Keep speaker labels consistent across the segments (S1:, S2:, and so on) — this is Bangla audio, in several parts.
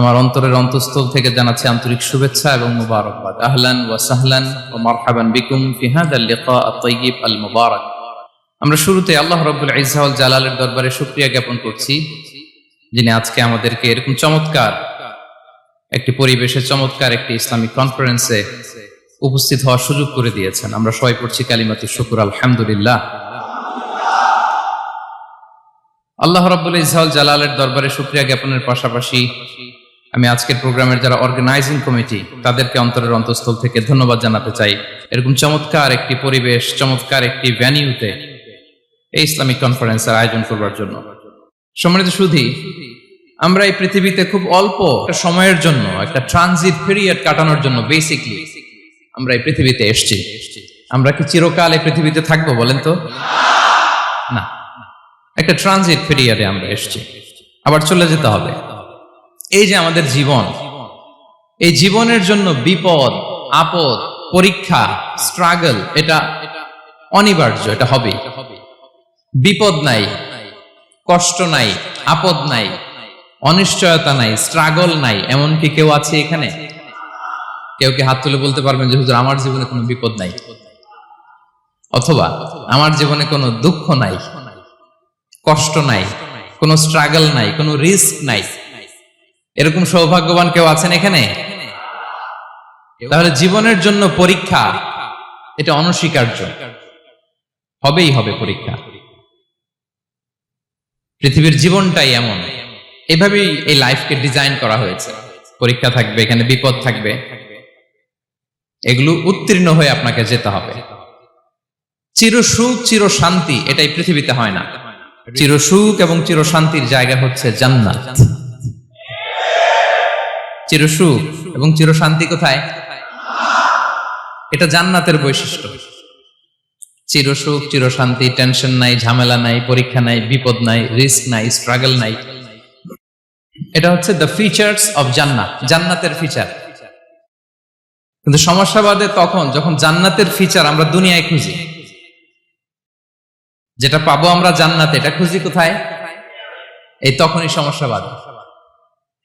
S1: আমার অন্তরের অন্তঃস্থল থেকে জানাচ্ছি আন্তরিক শুভেচ্ছা এবং মুবারকবাদ। আহলান ওয়া সাহলান ওয়া মারহাবান বিকুম ফি হাযাল লিকা আত-তাইয়িব আল মুবারাক। আমরা শুরুতে আল্লাহ রাব্বুল ইজ্জা ওয়াল জালালের দরবারে শুকরিয়া জ্ঞাপন করছি, যিনি আজকে আমাদেরকে এরকম চমৎকার একটি পরিবেশে, চমৎকার একটি ইসলামিক কনফারেন্সে উপস্থিত হওয়ার সুযোগ করে দিয়েছেন। আমরা সবাই পড়ছি কালিমাতু শুকর, আলহামদুলিল্লাহ। আল্লাহ রাব্বুল ইজ্জা ওয়াল জালালের দরবারে শুকরিয়া জ্ঞাপনের পাশাপাশি আমি আজকের প্রোগ্রামের যারা অর্গানাইজিং কমিটি, তাদেরকে অন্তরের অন্তঃস্থল থেকে ধন্যবাদ জানাতে চাই। এরকম চমৎকার একটি পরিবেশ, চমৎকার একটি ভেন্যুতে এই ইসলামিক কনফারেন্সের আয়োজন করবার জন্য। সম্মানিত সুধী, আমরা এই পৃথিবীতে খুব অল্প একটা সময়ের জন্য, একটা ট্রানজিট পিরিয়ড কাটানোর জন্য বেসিকলি আমরা এই পৃথিবীতে এসেছি। আমরা কি চিরকাল এই পৃথিবীতে থাকবো বলেন তো? না, একটা ট্রানজিট পিরিয়ডে আমরা এসেছি, আবার চলে যেতে হবে। এই যে আমাদের জীবন, এই জীবনের জন্য বিপদ, আপদ, পরীক্ষা, স্ট্রাগল, এটা অনিবার্য, এটা হবে। বিপদ নাই, কষ্ট নাই, আপদ নাই, অনিশ্চয়তা নাই, স্ট্রাগল নাই, এমনকি কেউ আছে এখানে? কেউ কি হাত তুলে বলতে পারবেন যে হুজুর আমার জীবনে কোনো বিপদ নাই, অথবা আমার জীবনে কোনো দুঃখ নাই, কষ্ট নাই, কোনো স্ট্রাগল নাই, কোনো রিস্ক নাই? এরকম সৌভাগ্যবান কেউ আছেন এখানে? তাহলে জীবনের জন্য পরীক্ষা, এটা অনস্বীকার্য, হবেই হবে পরীক্ষা। পৃথিবীর জীবনটাই এমন, এভাবেই এই লাইফকে ডিজাইন করা হয়েছে। পরীক্ষা থাকবে, এখানে বিপদ থাকবে, এগুলো উত্তীর্ণ হয়ে আপনাকে যেতে হবে। চির সুখ, চির শান্তি, এটাই পৃথিবীতে হয় না। চির সুখ এবং চির শান্তির জায়গা হচ্ছে জান্নাত। চির সুখ এবং চির শান্তি কোথায়? এটা জান্নাতের বৈশিষ্ট্য। চির সুখ, চির শান্তি, টেনশন নাই, ঝামেলা নাই, পরীক্ষা নাই, বিপদ নাই, রিস্ক নাই, স্ট্রাগল নাই, এটা হচ্ছে দ্য ফিচার্স অফ জান্নাত, জান্নাতের ফিচার। কিন্তু সমস্যা বাদে তখন যখন জান্নাতের ফিচার আমরা দুনিয়ায় খুঁজি। যেটা পাবো আমরা জান্নাতে, এটা খুঁজি কোথায়? এই তখনই সমস্যা বাদে।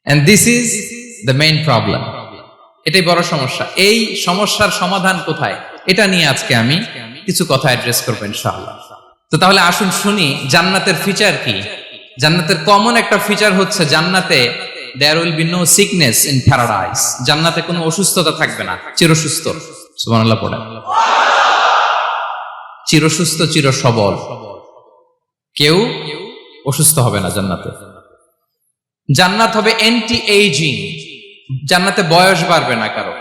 S1: And this is the main problem. এটাই বড় সমস্যা। এই সমস্যার সমাধান কোথায়, এটা নিয়ে আজকে আমি কিছু কথা অ্যাড্রেস করবো ইনশাআল্লাহ। তো তাহলে আসুন শুনি জান্নাতের ফিচার কি। জান্নাতের কমন একটা ফিচার হচ্ছে জান্নাতে there will be no sickness in paradise. জান্নাতে কোনো অসুস্থতা থাকবে না, চিরসুস্থ। সুবহানাল্লাহ পড়েন। চিরসুস্থ, চির সবল, কেউ অসুস্থ হবে না জান্নাতে। জান্নাত হবে অ্যান্টি এইজিং, জান্নাতে বয়স বাড়বে না কারো,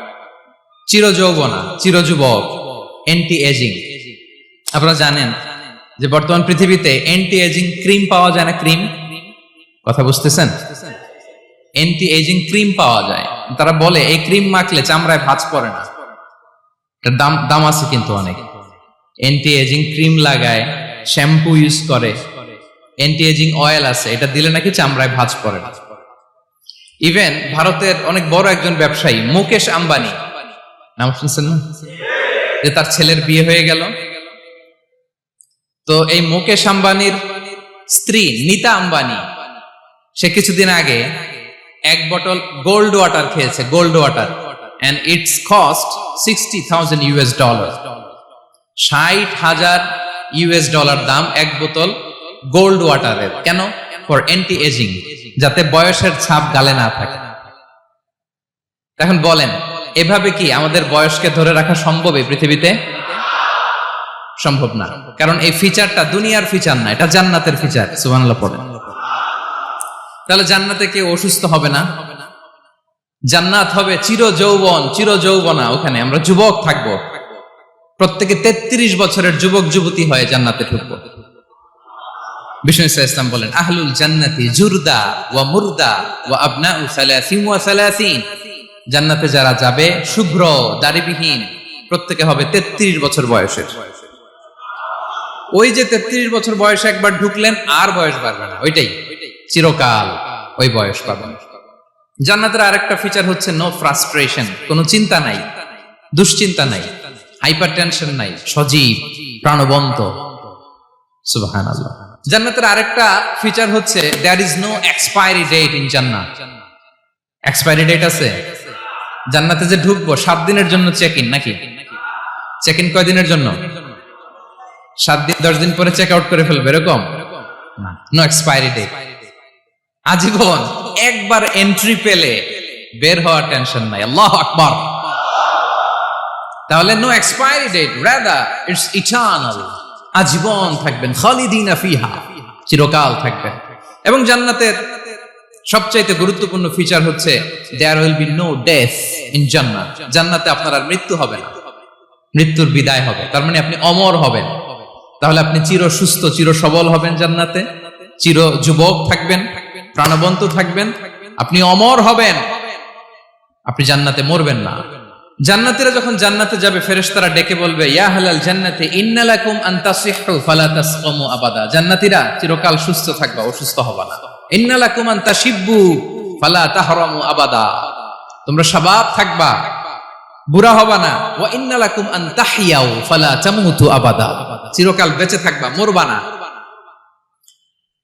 S1: চির যৌবনা, চির যুবক, অ্যান্টি এজিং। আপনারা জানেন যে বর্তমান পৃথিবীতে অ্যান্টি এজিং ক্রিম পাওয়া যায় না? ক্রিম, কথা বুঝতেছেন? অ্যান্টি এজিং ক্রিম পাওয়া যায়। তারা বলে এই ক্রিম মাখলে চামড়ায় ভাঁজ পড়ে না। এটার দাম আছে কিন্তু অনেক। অ্যান্টি এজিং ক্রিম লাগায়, শ্যাম্পু ইউজ করে, অ্যান্টি এজিং অয়েল আছে, এটা দিলে নাকি চামড়ায় ভাঁজ পড়ে না। ইভেন ভারতের অনেক বড় একজন ব্যবসায়ী মুকেশ আম্বানি, নাম শুনছেন না? যে তার ছেলের বিয়ে হয়ে গেল, তো এই মুকেশ আম্বানির স্ত্রী নীতা আম্বানি, সে কিছুদিন আগে এক বোতল গোল্ড ওয়াটার খেয়েছে, gold water, and it's cost $60,000। $60,000 দাম এক বোতল গোল্ড ওয়াটারের। কেন? ফর অ্যান্টি এজিং, যাতে বয়সের ছাপ গালে না থাকে। এখন বলেন, এভাবে কি আমাদের বয়সকে ধরে রাখা সম্ভব এই পৃথিবীতে? সম্ভব না, কারণ এই ফিচারটা দুনিয়ার ফিচার না, এটা জান্নাতের ফিচার। সুবহানাল্লাহ পড়েন। তাহলে জান্নাতে কেউ অসুস্থ হবে না, জান্নাত হবে চির যৌবন, চির যৌবনা। ওখানে আমরা যুবক থাকবো, প্রত্যেকে 33 বছরের যুবক যুবতী হয়ে জান্নাতে ঢুকবো। বিষ্ণু ইসলাম বলেন, আহলুল জান্নাতি জুরদা ওয়া মুরদা ওয়া আবনাউ 30 ওয়া 30। জান্নাতে যারা যাবে শুভ্র, দাড়িবিহীন, প্রত্যেকে হবে 33 বছর বয়সের। ওই যে 33 বছর বয়সে একবার ঢুকলেন, আর বয়স বাড়বে না, ওইটাই চিরকাল ওই বয়স পাবেন। জান্নাতের আরেকটা ফিচার হচ্ছে নো ফ্রাস্ট্রেশন, কোনো চিন্তা নাই, দুশ্চিন্তা নাই, হাইপার টেনশন নাই, সজীব, প্রাণবন্ত। সুবহানাল্লাহ। জান্নাতের আরেকটা ফিচার হচ্ছে there is no expiry date in জান্নাত। এক্সপায়ারি ডেট আছে? জান্নাতে যে ঢুকবো 7 দিনের জন্য চেক ইন নাকি? চেক ইন কয় দিনের জন্য? 7 দিন 10 দিন পরে চেক আউট করে ফেলবে এরকম না, নো এক্সপায়ারি ডেট। আজীবন একবার এন্ট্রি পেলে বের হওয়ার টেনশন নাই। আল্লাহু আকবার। তাহলে no expiry date, rather it's eternal. আজীবন থাকবেন, খালিদিনা ফিহা, চিরকাল থাকবেন। এবং জান্নাতের সবচাইতে গুরুত্বপূর্ণ ফিচার হচ্ছে there will be no death in জান্নাত। জান্নাতে আপনার আর মৃত্যু হবে না, মৃত্যুর বিদায় হবে। তার মানে আপনি অমর হবেন। তাহলে আপনি চির সুস্থ, চির সবল হবেন জান্নাতে, চির যুবক থাকবেন, প্রাণবন্ত থাকবেন, আপনি অমর হবেন, আপনি জান্নাতে মরবেন না। জান্নাতীরা যখন জান্নাতে যাবে ফেরেশতারা ডেকে বলবে, ইয়া আহলাল জান্নাতি ইন্না লাকুম আন তাসিহু ফালা তাসকামু আবাদা। জান্নাতীরা চিরকাল সুস্থ থাকবা, অসুস্থ হবা না। ইন্না লাকুম আন তাশিব্বু ফালা তাহরামু আবাদা। তোমরা শাবাব থাকবা, বুড়া হবা না। ওয়া ইন্না লাকুম আন তাহইয়াউ ফালা তামুতু আবাদা। চিরকাল বেঁচে থাকবা, মরবা না।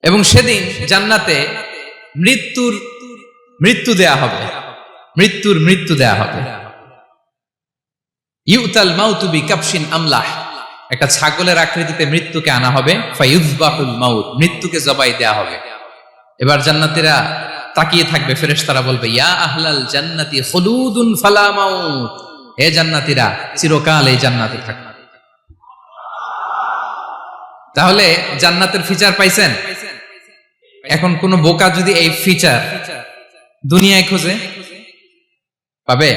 S1: এবং সেদিন জান্নাতে মৃত্যু দেয়া হবে, মৃত্যু দেয়া হবে। ইউতাল মাউতু বিকাবশিন আমলাহ। একটা ছাগলের আকৃতিতে মৃত্যুকে আনা হবে। ফায়ুযবাহুল মাউত, মৃত্যুকে জবাই দেয়া হবে। এবার জান্নাতীরা তাকিয়ে থাকবে, ফেরেশতারা বলবে, ইয়া আহলাল জান্নাতি খুলুদুন ফালা মাউত। হে জান্নাতীরা, চিরকাল এই জান্নাতে থাকবে। তাহলে জান্নাতের ফিচার পাইছেন? এখন কোন বোকা যদি এই ফিচার দুনিয়ায় খোঁজে পাবে?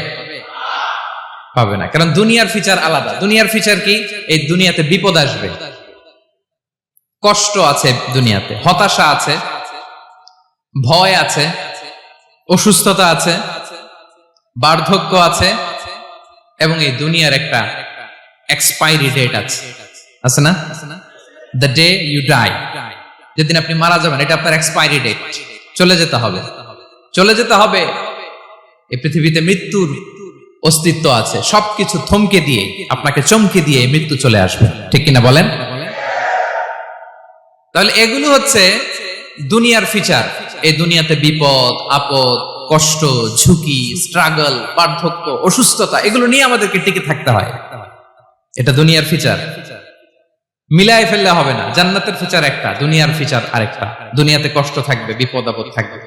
S1: পাবে না। কারণ দুনিয়ার ফিচার আলাদা। দুনিয়ার ফিচার কি? এই দুনিয়াতে বিপদ আসবে, কষ্ট আছে দুনিয়াতে, হতাশা আছে, ভয় আছে, অসুস্থতা আছে, বার্ধক্য আছে, এবং এই দুনিয়ার একটা এক্সপায়ারি ডেট আছে না? দ্য ডে ইউ ডাই, যেদিন আপনি মারা যাবেন, এটা আপনার এক্সপায়ারি ডেট। চলে যেতে হবে, চলে যেতে হবে। এই পৃথিবীতে মৃত্যুর অস্তিত্ব আছে। সবকিছু থমকে দিয়ে, আপনাকে চমকে দিয়ে মৃত্যু চলে আসবে, ঠিক কিনা বলেন? তাহলে এগুলো হচ্ছে দুনিয়ার ফিচার। এই দুনিয়াতে বিপদ আপদ, কষ্ট, ঝুঁকি, স্ট্রাগল, বার্ধক্য, অসুস্থতা, এগুলো নিয়ে আমাদেরকে টিকে থাকতে হয়। এটা দুনিয়ার ফিচার। মিলাই ফেললে হবে না। জান্নাতের ফিচার একটা, দুনিয়ার ফিচার আরেকটা। দুনিয়াতে কষ্ট থাকবে, বিপদ আপদ থাকবে।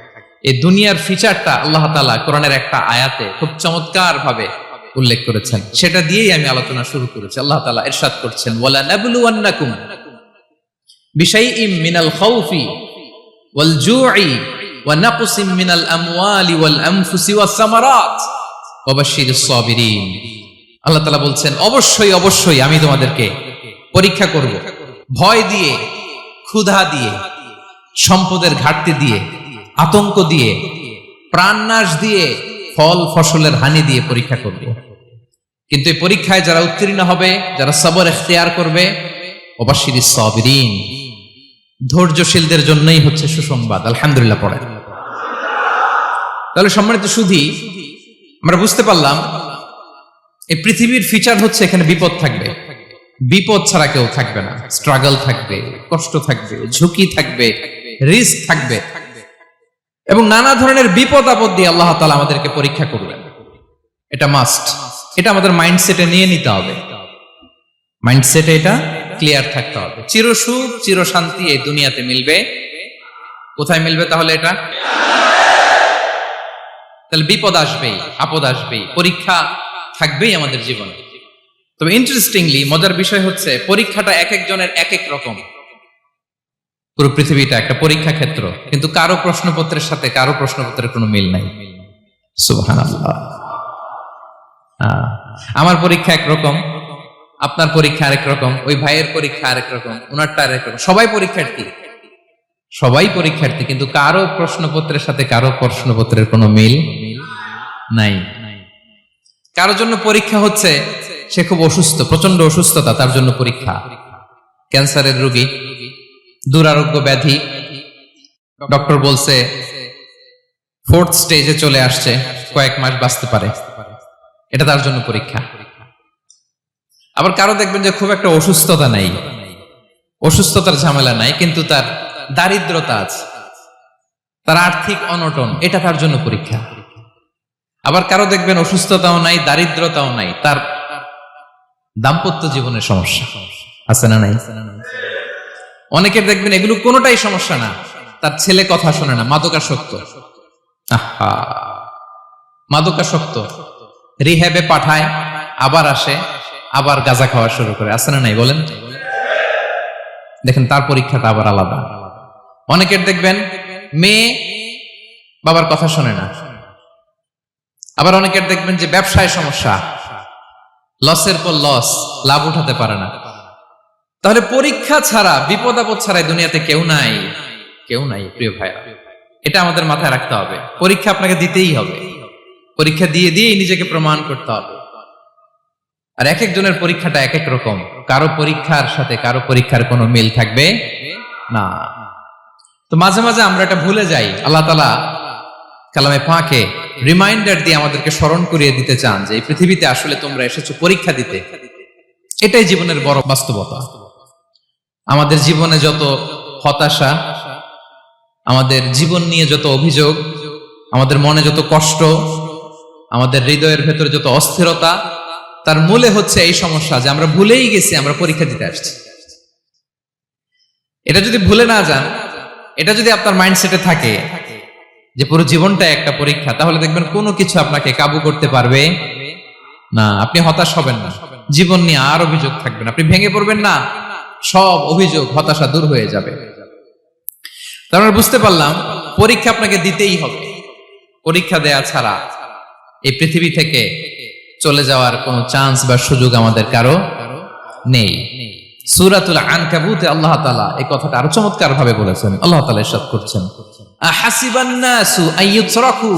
S1: এই দুনিয়ার ফিচারটা আল্লাহ তাআলা কোরআনের একটা আয়াতে খুব চমৎকার ভাবে উল্লেখ করেছেন। সেটা দিয়েই আমি আলোচনা শুরু করেছি। আল্লাহ তাআলা ইরশাদ করছেন, ওয়ালা নাবলুওয়ান্নাকুম বিশাইইম মিনাল খাউফি ওয়াল জুই ওয়া নাকসিম মিনাল আমওয়ালি ওয়াল আনফুসি ওয়াস সামারাত ওয়া বাশশিরিস সাবিরিন। আল্লাহ তাআলা বলছেন, অবশ্যই অবশ্যই আমি তোমাদেরকে পরীক্ষা করব, ভয় দিয়ে, ক্ষুধা দিয়ে, সম্পদের ঘাটতি দিয়ে, আতঙ্ক দিয়ে, প্রাণনাশ দিয়ে, ফল ফসলের হানি দিয়ে পরীক্ষা করব। কিন্তু এই পরীক্ষায় যারা উত্তীর্ণ হবে, যারা সবর ইখতিয়ার করবে, ওয়াবাশশিরিস সাবিরিন, ধৈর্যশীলদের জন্যই হচ্ছে সুসংবাদ। আলহামদুলিল্লাহ পড়ে। তাহলে সম্মানিত সুধী, আমরা বুঝতে পারলাম এই পৃথিবীর ফিচার হচ্ছে এখানে বিপদ থাকবে, বিপদ ছাড়া কেউ থাকবে না। স্ট্রাগল থাকবে, কষ্ট থাকবে, ঝুঁকি থাকবে, রিস্ক থাকবে, এবং নানা ধরনের বিপদ আপদ দিয়ে আল্লাহ তাআলা আমাদেরকে পরীক্ষা করবেন। এটা মাস্ট। এটা আমাদের মাইন্ডসেটে নিয়ে নিতে হবে। মাইন্ডসেটে এটা ক্লিয়ার থাকতে হবে। চিরসুখ, চিরশান্তি এই দুনিয়াতে মিলবে। কোথায় মিলবে তাহলে এটা? তাহলে বিপদ আসবেই, আপদ আসবেই, পরীক্ষা থাকবেই আমাদের জীবনে। তবে ইন্টারেস্টিংলি মজার বিষয় হচ্ছে, পরীক্ষাটা এক একজনের এক এক রকম। পুরো পৃথিবীটা একটা পরীক্ষা ক্ষেত্র, কিন্তু কারো প্রশ্নপত্রের সাথে কারো প্রশ্নপত্রের কোনো মিল নাই। সুবহানাল্লাহ। আমার পরীক্ষা একরকম, আপনার পরীক্ষা আরেক রকম, ওই ভাইয়ের পরীক্ষা আরেক রকম, ওনারটা আরেক রকম। সবাই পরীক্ষার্থী, সবাই পরীক্ষার্থী, কিন্তু কারো প্রশ্নপত্রের সাথে কারো প্রশ্নপত্রের কোনো মিল নাই। কারো জন্য পরীক্ষা হচ্ছে সে খুব অসুস্থ, প্রচন্ড অসুস্থতা, তার জন্য পরীক্ষা। ক্যান্সারের রোগী, দুরারোগ্য ব্যাধি, ডক্টর বলছে 4th স্টেজে চলে আসছে, কয়েক মাস বাঁচতে পারে, এটা তার জন্য পরীক্ষা। আবার কারো দেখবেন যে খুব একটা অসুস্থতা নাই, অসুস্থতার ঝামেলা নাই, কিন্তু তার দারিদ্রতা আছে, তার আর্থিক অনটন, এটা তার জন্য পরীক্ষা। আবার কারো দেখবেন অসুস্থতাও নাই, দারিদ্রতাও নাই, তার দাম্পত্য জীবনের সমস্যা আছে না নাই? অনেকের দেখবেন এগুলো কোনোটাই সমস্যা না, তার ছেলে কথা শোনে না, মাদকাসক্ত। আহা, মাদকাসক্ত, রিহ্যাবে পাঠায়, আবার আসে, আবার গাঁজা খাওয়া শুরু করে, আছে না নাই বলেন? দেখেন তার পরীক্ষাটা আবার আলাদা। অনেকের দেখবেন মেয়ে বাবার কথা শোনে না, আবার অনেকের দেখবেন যে ব্যবসায় সমস্যা, লসের পর লস, লাভ উঠাতে পারে না। তাহলে পরীক্ষা ছাড়া, বিপদ আপদ ছাড়া দুনিয়াতে কেউ নাই, কেউ নাই প্রিয় ভাইরা। এটা আমাদের মাথায় রাখতে হবে। পরীক্ষা আপনাকে দিতেই হবে, পরীক্ষা দিয়ে দিয়েই নিজেকে প্রমাণ করতে হবে। আর এক একজনের পরীক্ষাটা এক এক রকম, কারো পরীক্ষার সাথে কারো পরীক্ষার কোনো মিল থাকবে না। তো মাঝে মাঝে আমরা এটা ভুলে যাই। আল্লাহ তাআলা কালামে পাকে রিমাইন্ডার দিয়ে আমাদেরকে স্মরণ করিয়ে দিতে চান যে এই পৃথিবীতে আসলে তোমরা এসেছো পরীক্ষা দিতে। এটাই জীবনের বড় বাস্তবতা। আমাদের জীবনে যত হতাশা, আমাদের জীবন নিয়ে যত অভিযোগ, আমাদের মনে যত কষ্ট, আমাদের হৃদয়ের ভেতরে যত অস্থিরতা, তার মূলে হচ্ছে এই সমস্যা যে আমরা ভুলেই গেছি আমরা পরীক্ষা দিতে আসছি। এটা যদি ভুলে না যান, এটা যদি আপনার মাইন্ডসেটে থাকে যে পুরো জীবনটা একটা পরীক্ষা, তাহলে দেখবেন কোনো কিছু আপনাকে কাবু করতে পারবে না। আপনি হতাশ হবেন না, জীবন নিয়ে আর অভিযোগ থাকবে না, আপনি ভেঙে পড়বেন না, সব অভিযোগ হতাশা দূর হয়ে যাবে। তার মানে বুঝতে পারলাম পরীক্ষা আপনাকে দিতেই হবে। পরীক্ষা দেয়া ছাড়া এই পৃথিবী থেকে চলে যাওয়ার কোনো চান্স বা সুযোগ আমাদের কারো নেই। সূরাতুল আনকাবুতে আল্লাহ তাআলা এই কথাটা আরো চমৎকার ভাবে বলেছেন। আল্লাহ তাআলা ইরশাদ করছেন, আহাসিবান নাসু আইয়ুতরাকু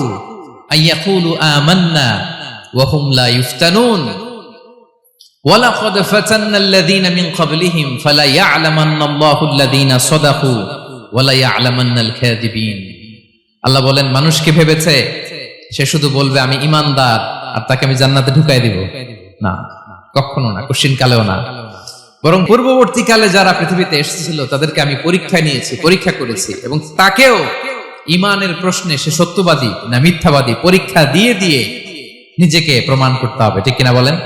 S1: আইয়াকুলু আমান্না ওয়া হুম লা ইফতানুন ওয়ালাকাদ ফাতান্নাল্লাযীনা মিন ক্বাবলিহিম ফালা ইয়া'লামান্নাল্লাহু আল্লাযীনা সাদাকু ওয়া লা ইয়া'লামান্নাল কাযিবিন। আল্লাহ বলেন, মানুষ কি ভেবেছে সে শুধু বলবে আমি ঈমানদার আর তাকে আমি জান্নাতে ঢুকাই দিব? না, কখনো না, কোশ্চিন কালেও না। বরং পূর্ববর্তীকালে যারা পৃথিবীতে এসেছিল তাদেরকে আমি পরীক্ষা নিয়েছি, পরীক্ষা করেছি, এবং তাকেও ঈমানের প্রশ্নে সে সত্যবাদী না মিথ্যাবাদী পরীক্ষা দিয়ে দিয়ে নিজেকে প্রমাণ করতে হবে। ঠিক কিনা বলেন?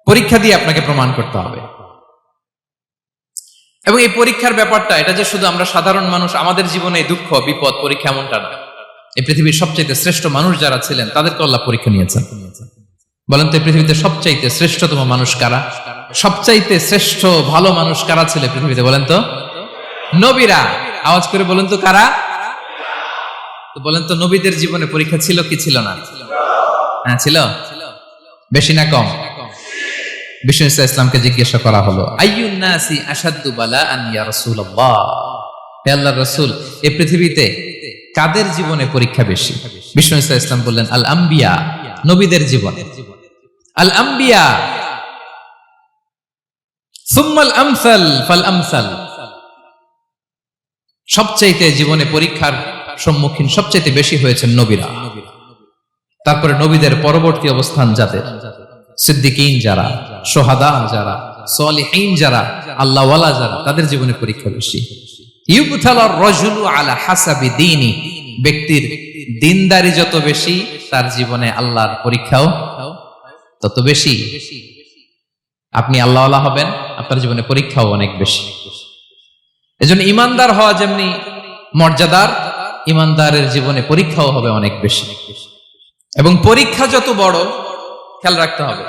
S1: পরীক্ষা দিয়ে আপনাকে প্রমাণ করতে হবে। এবং এই পরীক্ষার ব্যাপারটা, এটা যে শুধু আমরা সাধারণ মানুষ আমাদের জীবনে দুঃখ বিপদ পরীক্ষা এমনটা না। এই পৃথিবীর সবচেয়ে শ্রেষ্ঠ মানুষ যারা ছিলেন তাদেরকে আল্লাহ পরীক্ষা নিয়েছেন। বলেন তো এই পৃথিবীতে সবচাইতে শ্রেষ্ঠতম মানুষ কারা? সবচাইতে শ্রেষ্ঠ ভালো মানুষ কারা ছিল পৃথিবীতে? বলেন তো নবীরা। আওয়াজ করে বলেন তো কারা? তো বলেন তো নবীদের জীবনে পরীক্ষা ছিল কি ছিল না? হ্যাঁ ছিল। বেশি না কম? বিষ্ণু ইসলামকে জিজ্ঞাসা করা হলো, আইয়ুন নাসি আশাদ্দু বালাআন ইয়া রাসূলুল্লাহ, হে আল্লাহর রাসূল এই পৃথিবীতে কাদের জীবনে পরীক্ষা বেশি? বিষ্ণু ইসলাম বললেন, আল আম্বিয়া, নবীদের জীবনে। আল আম্বিয়া সুম্মাল আমসাল ফাল আমসাল, সবচাইতে জীবনে পরীক্ষার সম্মুখীন সবচাইতে বেশি হয়েছেন নবীরা। তারপরে নবীদের পরবর্তী অবস্থান যাদের, সিদ্দিকীন যারা, সোহাদা যারা, সলিহিন যারা, আল্লাহওয়ালা যারা, তাদের জীবনে পরীক্ষা বেশি। ইউবতালার রাজুলু আলা হাসাবি দীনি, ব্যক্তির দিনদারি যত বেশি তার জীবনে আল্লাহর পরীক্ষাও তত বেশি। আপনি আল্লাহওয়ালা হবেন, আপনার জীবনে পরীক্ষাও অনেক বেশি। এজন্য ইমানদার হওয়া যেমনি মর্যাদার, ইমানদারের জীবনে পরীক্ষাও হবে অনেক বেশি। এবং পরীক্ষা যত বড়, খেয়াল রাখতে হবে,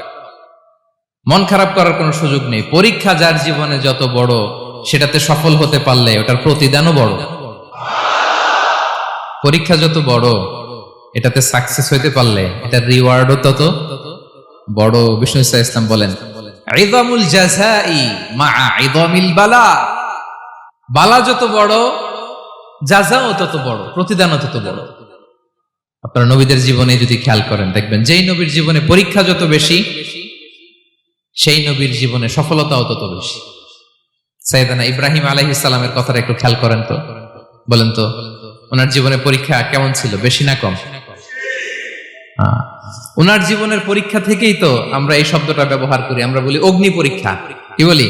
S1: মন খারাপ করার কোনো সুযোগ নেই। পরীক্ষা যার জীবনে যত বড়, সেটাতে সফল হতে পারলে ওটার প্রতিদানও বড়। পরীক্ষা যত বড়, এটাতে সাকসেস হইতে পারলে এটার রিওয়ার্ডও তত বড়। বিষ্ণু ইসলাম বলেন, ইযামুল জাযাই মাআ ইযামিল বালা, বালা যত বড় জাযাও তত বড়, প্রতিদানও তত বড়। আপনারা নবীদের জীবনে যদি খেয়াল করেন, দেখবেন যেই নবীর জীবনে পরীক্ষা যত বেশি, সেই নবীর জীবনে সফলতাও তত বেশি। সাইয়েদনা ইব্রাহিম আলাইহিস সালামের কথাটা একটু খেয়াল করেন তো, বলেন তো ওনার জীবনে পরীক্ষা কেমন ছিল? বেশি না কম? ওনার জীবনের পরীক্ষা থেকেই তো আমরা এই শব্দটা ব্যবহার করি, আমরা বলি অগ্নি পরীক্ষা। কি বলি?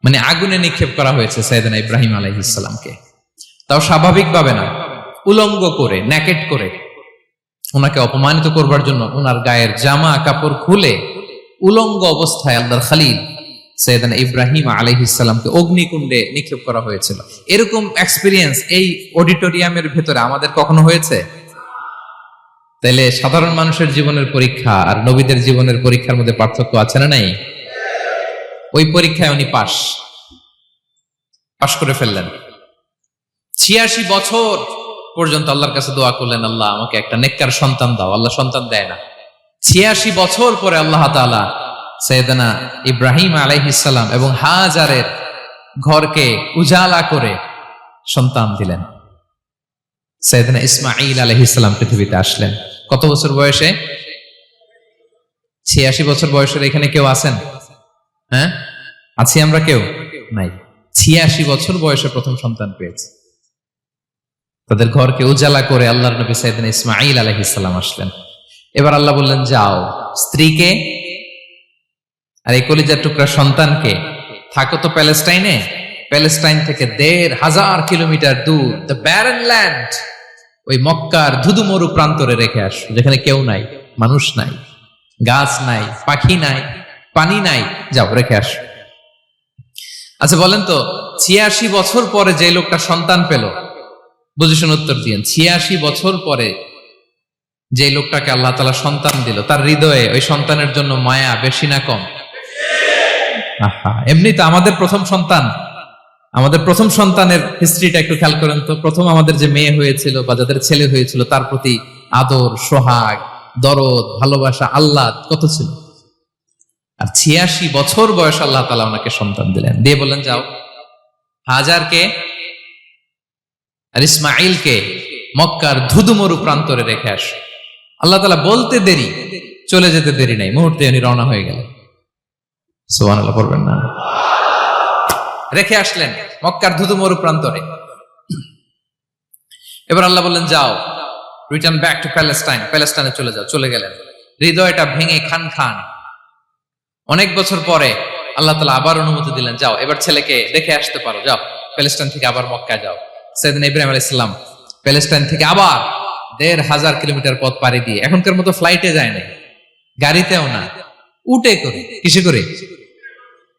S1: মানে আগুনে নিক্ষেপ করা হয়েছে সাইয়েদনা ইব্রাহিম আলাইহিস সালামকে, তাও স্বাভাবিকভাবে না, উলঙ্গ করে, নেকেট করে। ওনাকে অপমানিত করবার জন্য ওনার গায়ের জামা কাপড় খুলে উলঙ্গ অবস্থায় আল্লাহর খলিল সৈয়দনা ইব্রাহিম আলাইহিস সালামকে অগ্নিকুণ্ডে নিক্ষেপ করা হয়েছিল। এরকম এক্সপেরিয়েন্স এই অডিটোরিয়ামের ভেতরে আমাদের কখনো হয়েছে? তাইলে সাধারণ মানুষের জীবনের পরীক্ষা আর নবীদের জীবনের পরীক্ষার মধ্যে পার্থক্য আছে না নাই? ওই পরীক্ষায় উনি পাশ করে ফেললেন। 86 বছর পর্যন্ত আল্লাহর কাছে দোয়া করলেন, আল্লাহ আমাকে একটা নেককার সন্তান দাও। আল্লাহ সন্তান দেয় না। 86 বছর পরে আল্লাহ তাআলা সৈয়দনা ইব্রাহিম আলাইহিস সালাম এবং হাজারের ঘরকে উজালা করে সন্তান দিলেন। সৈয়দনা ইসমাঈল আলাইহিস সালাম পৃথিবীতে আসলেন কত বছর বয়সে? 86 বছর বয়সের এখানে কেউ আছেন? হ্যাঁ, আছি আমরা? কেউ নাই। 86 বছর বয়সে প্রথম সন্তান পেয়েছে। তাদের ঘরকে উজালা করে আল্লাহর নবী সাইয়েদনা ইসমাঈল আলাইহিস সালাম আসলেন। এবার আল্লাহ বললেন, যাও স্ত্রীকে আর এই কলিজার টুকরা সন্তানকে থাকো তো প্যালেস্টাইনে, প্যালেস্টাইন থেকে ১,৫০০ কিলোমিটার দূর দ্য ব্যারেন ল্যান্ড, ওই মক্কার ধুধুমরু প্রান্তরে রেখে আসো, যেখানে কেউ নাই, মানুষ নাই, গাছ নাই, পাখি নাই, পানি নাই, যাও রেখে আসো। আচ্ছা বলেন তো, ৮৬ বছর পরে যে লোকটা সন্তান পেল, বুঝে শুনে উত্তর দিয়েন, ৮৬ বছর পরে যে লোকটাকে আল্লাহ তাআলা সন্তান দিল, তার হৃদয়ে ওই সন্তানের জন্য মায়া বেশি না কম? এমনি তো আমাদের প্রথম সন্তানের হিস্ট্রিটা একটু খেয়াল করেন তো। প্রথম আমাদের যে মেয়ে হয়েছিল বা যাদের ছেলে হয়েছিল, তার প্রতি আদর, সোহাগ, দরদ, ভালোবাসা, আহ্লাদ কত ছিল। আর ৮৬ বছর বয়স আল্লাহ তাআলা ওনাকে সন্তান দিলেন, দিয়ে বললেন যাও হাজারকে আর ইসমাঈলকে মক্কার ধুধুমরু প্রান্তরে রেখে আস। আল্লাহ তাআলা বলতে দেরি, চলে যেতে দেরি নাই, মুহূর্তে উনি রওনা হয়ে গেলেন। সুবহানাল্লাহ পড়বেন না? রেখে আসলেন মক্কার ধুধুমরু প্রান্তরে। এবার আল্লাহ বললেন যাও, রিটার্ন ব্যাক টু প্যালেস্টাইন, প্যালেস্টাইনে চলে যাও। চলে গেলেন, হৃদয়টা ভেঙে খান খান। অনেক বছর পরে আল্লাহ তাআলা আবার অনুমতি দিলেন, যাও এবার ছেলেকে দেখে আসতে পারো, যাও প্যালেস্টাইন থেকে আবার মক্কায় যাও। সাইয়েদনা ইব্রাহিম আলাইহিস সালাম প্যালেস্টাইন থেকে আবার ১,৫০০ কিলোমিটার পথ পাড়ি দিয়ে, এখনকার মতো ফ্লাইটে যায় না, গাড়িতেও না, উটে করে। কিসে করে?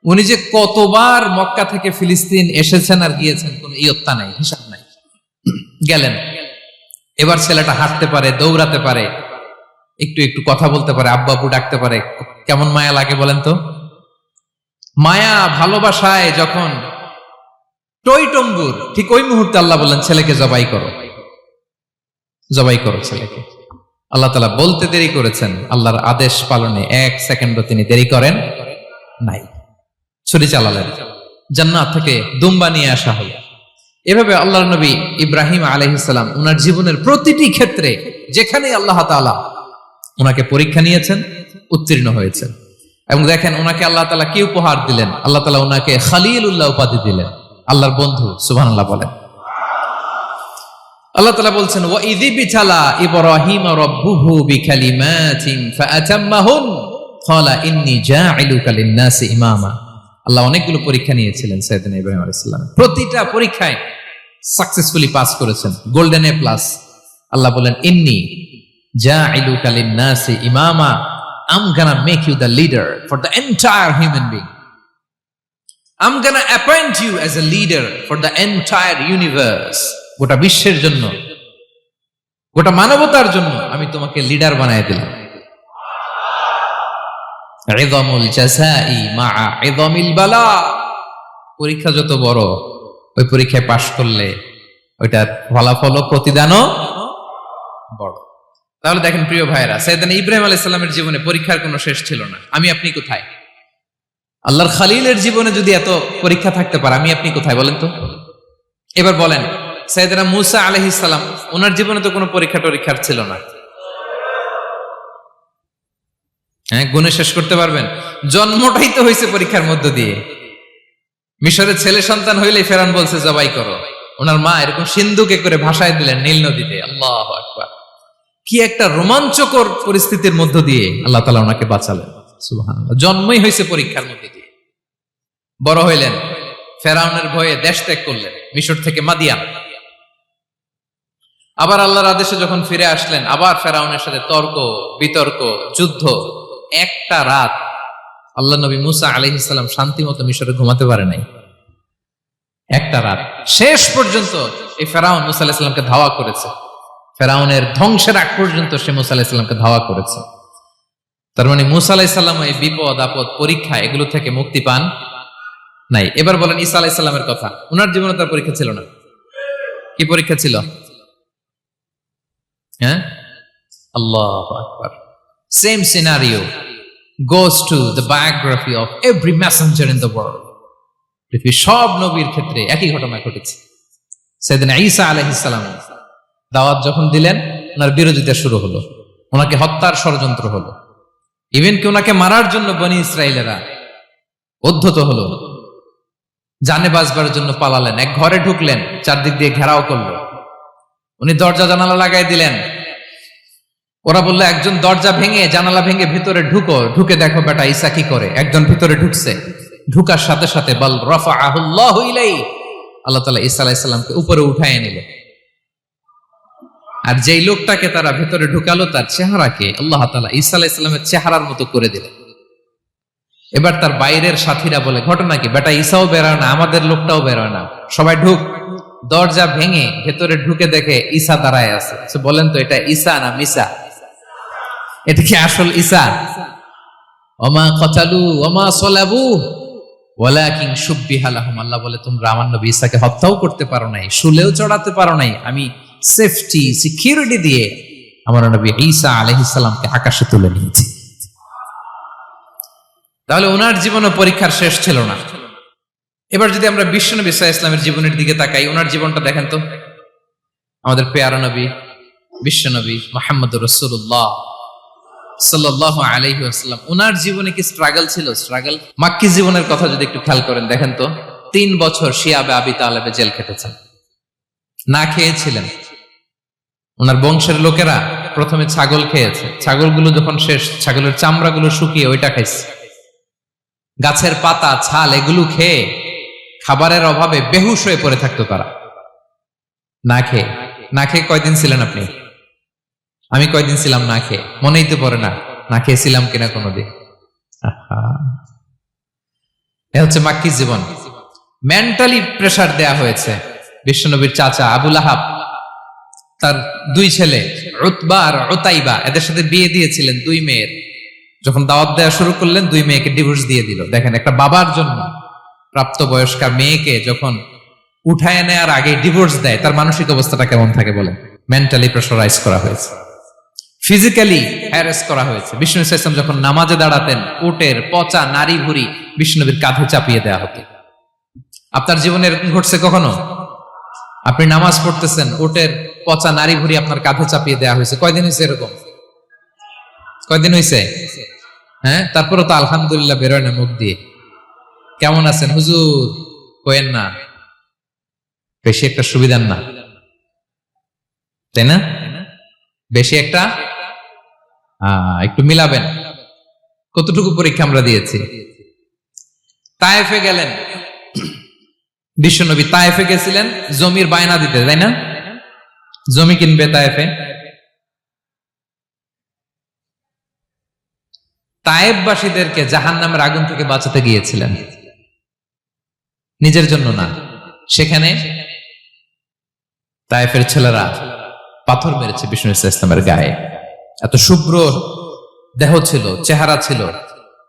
S1: উনি যে কতবার মক্কা থেকে ফিলিস্তিন এসেছেন আর গিয়েছেন, কোন ইয়ত্তা নাই, হিসাব নাই। গেলেন, এবার ছেলেটা হাঁটতে পারে, দৌড়াতে পারে, একটু একটু কথা বলতে পারে, আব্বু আব্বু ডাকতে পারে। কেমন মায়া লাগে বলেন তো? মায়া ভালোবাসায় যখন টইটম্বুর, ঠিক ওই মুহূর্তে আল্লাহ বললেন ছেলেকে জবাই করো, জবাই করো ছেলেকে। আল্লাহ তাআলা বলতে দেরি করেছেন, আল্লাহর আদেশ পালনে ১ সেকেন্ডও তিনি দেরি করেন নাই। ছুরি চালালেন, জান্নাত থেকে দুম্বা নিয়ে আসা হলো। এভাবে আল্লাহর নবী ইব্রাহিম আলাইহিস সালাম উনার জীবনের প্রতিটি ক্ষেত্রে যেখানে আল্লাহ তাআলা উনাকে পরীক্ষা নিয়েছেন, উত্তীর্ণ হয়েছেন। এবং দেখেন ওনাকে আল্লাহ তাআলা কি উপহার দিলেন, আল্লাহ তাআলা ওনাকে খলিলুল্লাহ উপাধি দিলেন, আল্লাহর বন্ধু। সুবহানাল্লাহ বলেন। আল্লাহ তাআলা বলছেন, ওয়া ইযিবতালা ইব্রাহিম রাব্বুহু বিকালিমাতিন ফাআতাম্মাহুন ক্বালা ইন্নী জাঈলুকা লিন-নাসি ইমামা। আল্লাহ অনেকগুলো পরীক্ষা নিয়েছিলেন সাইয়েদনা ইব্রাহিম আলাইহিস সালাম, প্রতিটা পরীক্ষায় সাকসেসফুলি পাস করেছেন, গোল্ডেন এ প্লাস। আল্লাহ বলেন, ইন্নী জাঈলুকা লিন-নাসি ইমামা, I'm gonna make you the leader for the entire human being. I'm gonna appoint you as a leader for the entire universe. গোটা বিশ্বের জন্য, গোটা মানবতার জন্য আমি তোমাকে লিডার বানায় দিলাম। ইযামুল জাযাই মা'a ইযামিল বালা। পরীক্ষা যত বড়, ওই পরীক্ষায় পাশ করলে ওইটার ফলাফল ও প্রতিদানও বড়। তাহলে দেখেন প্রিয় ভাইরা, সাইয়েদনা ইব্রাহিম আলাইহিস সালামের জীবনে পরীক্ষার কোনো শেষ ছিল না। আমি আপনি কোথায়? আল্লাহর খলিলের জীবনে যদি এত পরীক্ষা থাকতে পারে, আমি আপনি কোথায় বলেন তো? এবার বলেন, সাইয়েদনা মূসা আলাইহিস সালাম, ওনার জীবনে তো কোনো পরীক্ষার ছিল না। হ্যাঁ, গুণে শেষ করতে পারবেন? জন্মটাই তো হয়েছে পরীক্ষার মধ্য দিয়ে। মিশরের ছেলে সন্তান হইলেই ফেরাউন বলছে জবাই করো। ওনার মা এরকম সিন্ধুকে করে ভাসায় দিলেন নীল নদীতে। আল্লাহু আকবার! কি একটা রোমাঞ্চকর পরিস্থিতির মধ্য দিয়ে আল্লাহ তাআলা ওনাকে বাঁচালেন। সুবহানাল্লাহ। জন্মই হয়েছে পরীক্ষার মধ্যে দিয়ে। বড় হইলেন, ফেরাউনের ভয়ে দেশ ত্যাগ করলেন, মিশর থেকে মাদিয়ান। আবার আল্লাহর আদেশে যখন ফিরে আসলেন, আবার ফেরাউনের সাথে তর্ক বিতর্ক, যুদ্ধ। একটা রাত আল্লাহ নবী মুসা আলাইহিস সালাম শান্তি মতো মিশরে ঘুমাতে পারে নাই। একটা রাত। শেষ পর্যন্ত এই ফেরাউন মুসা আলাইহিস সালামকে ধাওয়া করেছে। ফেরাউনের ধ্বংসের আগ পর্যন্ত সে মুসা আলাইহিস সালামকে ধাওয়া করেছে। তার মানে মুসা আলাইহিস সালাম এই বিপদ আপদ পরীক্ষা এগুলো থেকে মুক্তি পান নাই। এবার বলেন ঈসা আলাইহিস সালামের কথা। উনার জীবনে তার পরীক্ষা ছিল না? কি পরীক্ষা ছিল? হ্যাঁ, আল্লাহু আকবার। Same scenario goes to the biography of every messenger in the world. পৃথিবীর সব নবীর ক্ষেত্রে একই ঘটনা ঘটেছে। সাইয়েদনা ঈসা আলাইহিস সালাম দাওয়াত যখন দিলেন, ওনার বিরোধিতা শুরু হলো, ওনাকে হত্যার ষড়যন্ত্র হলো, ইভেন কি ওনাকে মারার জন্য বনি ইসরায়েলেরা উদ্ধত হলো, জানে বাঁচবার জন্য পালালেন, এক ঘরে ঢুকলেন, চারদিক দিয়ে ঘেরাও করলো, উনি দরজা জানালা লাগাই দিলেন। ওরা বললো একজন দরজা ভেঙে জানালা ভেঙে ভিতরে ঢুকো, ঢুকে দেখো বেটা ঈসা কি করে। একজন ভিতরে ঢুকছে, ঢুকার সাথে সাথে বল রাফাআহুল্লাহু ইলাইহি, আল্লাহ তাআলা ঈসা আলাইহিস সালামকে উপরে উঠায় নিলেন। আর যেই লোকটাকে তারা ভেতরে ঢুকালো তার চেহারাকে আল্লাহ তাআলা ঈসা আলাইহিস সালামের চেহারার মতো করে দিলেন। এবার তার বাইরের সাথীরা বলে ঘটনা কি, বেটা ঈসাও বেরোয় না, আমাদের লোকটাও বেরোয় না, সবাই ঢুক। দরজা ভেঙে ভেতরে ঢুকে দেখে ঈসা দাঁড়ায় আছে। বলেন তো এটা ঈসা না মিসা? এটা কি আসল ঈসা? ওমা কতালু ওমা সলাবু ওয়ালাকিন শুব্বিহা লাহুম। আল্লাহ বলে তোমরা আমার নবী ঈসাকে হত্যাও করতে পারো নাই, শুলেও চড়াতে পারো নাই, আমি সেফটি সিকিউরিটি দিয়ে আমার নবী ঈসা আলাইহিস সালামকে আকাশে তুলে নিয়েছি। তাহলে ওনার জীবনে পরীক্ষার শেষ ছিল না। এবার যদি আমরা বিশ্বনবী সাল্লাল্লাহু আলাইহি ওয়াসাল্লামের জীবনের দিকে তাকাই, ওনার জীবনটা দেখেন তো। আমাদের পেয়ারা নবী বিশ্বনবী মুহাম্মদুর রাসূলুল্লাহ সাল্লাল্লাহু আলাইহি ওয়াসাল্লাম, ওনার জীবনে কি স্ট্রাগল ছিল? স্ট্রাগল। মাক্কি জীবনের কথা যদি একটু খেয়াল করেন, দেখেন তো 3 বছর শিয়াবে আবি তালেবে জেল খেটেছেন, না খেয়েছিলেন। ওনার বংশের লোকেরা প্রথমে ছাগল খেয়েছে, ছাগলগুলো যখন শেষ, ছাগলের চামড়াগুলো শুকিয়ে ওইটা খাইছে। গাছের পাতা ছাল এগুলো খেয়ে খাবারের অভাবে বেহুশ হয়ে পড়ে থাকতো তারা, না খেয়ে। না খেয়ে কয়দিন ছিলেন আপনি? আমি কয়দিন ছিলাম না খেয়ে? মনেই তো পড়ে না, না খেয়েছিলাম কিনা কোনোদিন। এ হচ্ছে মাক্কি জীবন। মেন্টালি প্রেসার দেয়া হয়েছে। বিশ্বনবীর চাচা আবুল আহাব, তার 2 ছেলে উতবা আর উতাইবা, এদের সাথে বিয়ে দিয়েছিলেন 2 মেয়ের। যখন দাওয়াত দেওয়া শুরু করলেন 2 মেয়েকে ডিভোর্স দিয়ে দিল। দেখেন একটা বাবার জন্য প্রাপ্তবয়স্কা মেয়েকে যখন উঠায় নেয়ার আগে ডিভোর্স দেয়, তার মানসিক অবস্থাটা কেমন থাকে বলেন? মেন্টালি প্রেসারাইজ করা হয়েছে, ফিজিক্যালি হ্যারাস করা হয়েছে। বিষ্ণু ইসলাম যখন নামাজে দাঁড়াতেন, উটের পচা নারী ভুঁড়ি বিষ্ণুনবীর কাঁধে চাপিয়ে দেওয়া হতো। আপনার জীবনে এরকম ঘটছে কখনো? আপনি নামাজ পড়তেছেন, উটের পচা নারী ভুঁড়ি আপনার কাঁধে চাপিয়ে দেওয়া হয়েছে। কয়দিন হয়েছে এরকম? কয়দিন হয়েছে? হ্যাঁ, তারপরে তো আলহামদুলিল্লাহ বেরোয় না মুখ দিয়ে। কেমন আছেন হুজুর কোয়েন না, বেশি একটা সুবিধার না, তাই না? বেশি একটা একটু মিলাবেন। কতটুকু পরীক্ষা আমরা দিয়েছি। তায়েফে গেলেন বিশ্বনবী, তায়েফে গেছিলেন জমির বায়না দিতে, তাই না? জমি কিনবে তায়েফে। তায়েফবাসীদেরকে জাহান্নামের আগুন থেকে বাঁচাতে গিয়েছিলেন, নিজের জন্য না। সেখানে তায়েফের ছেলেরা পাথর মেরেছে বিষ্ণু ইসলামের গায়ে। এত শুভ্র দেহ ছিল, চেহারা ছিল,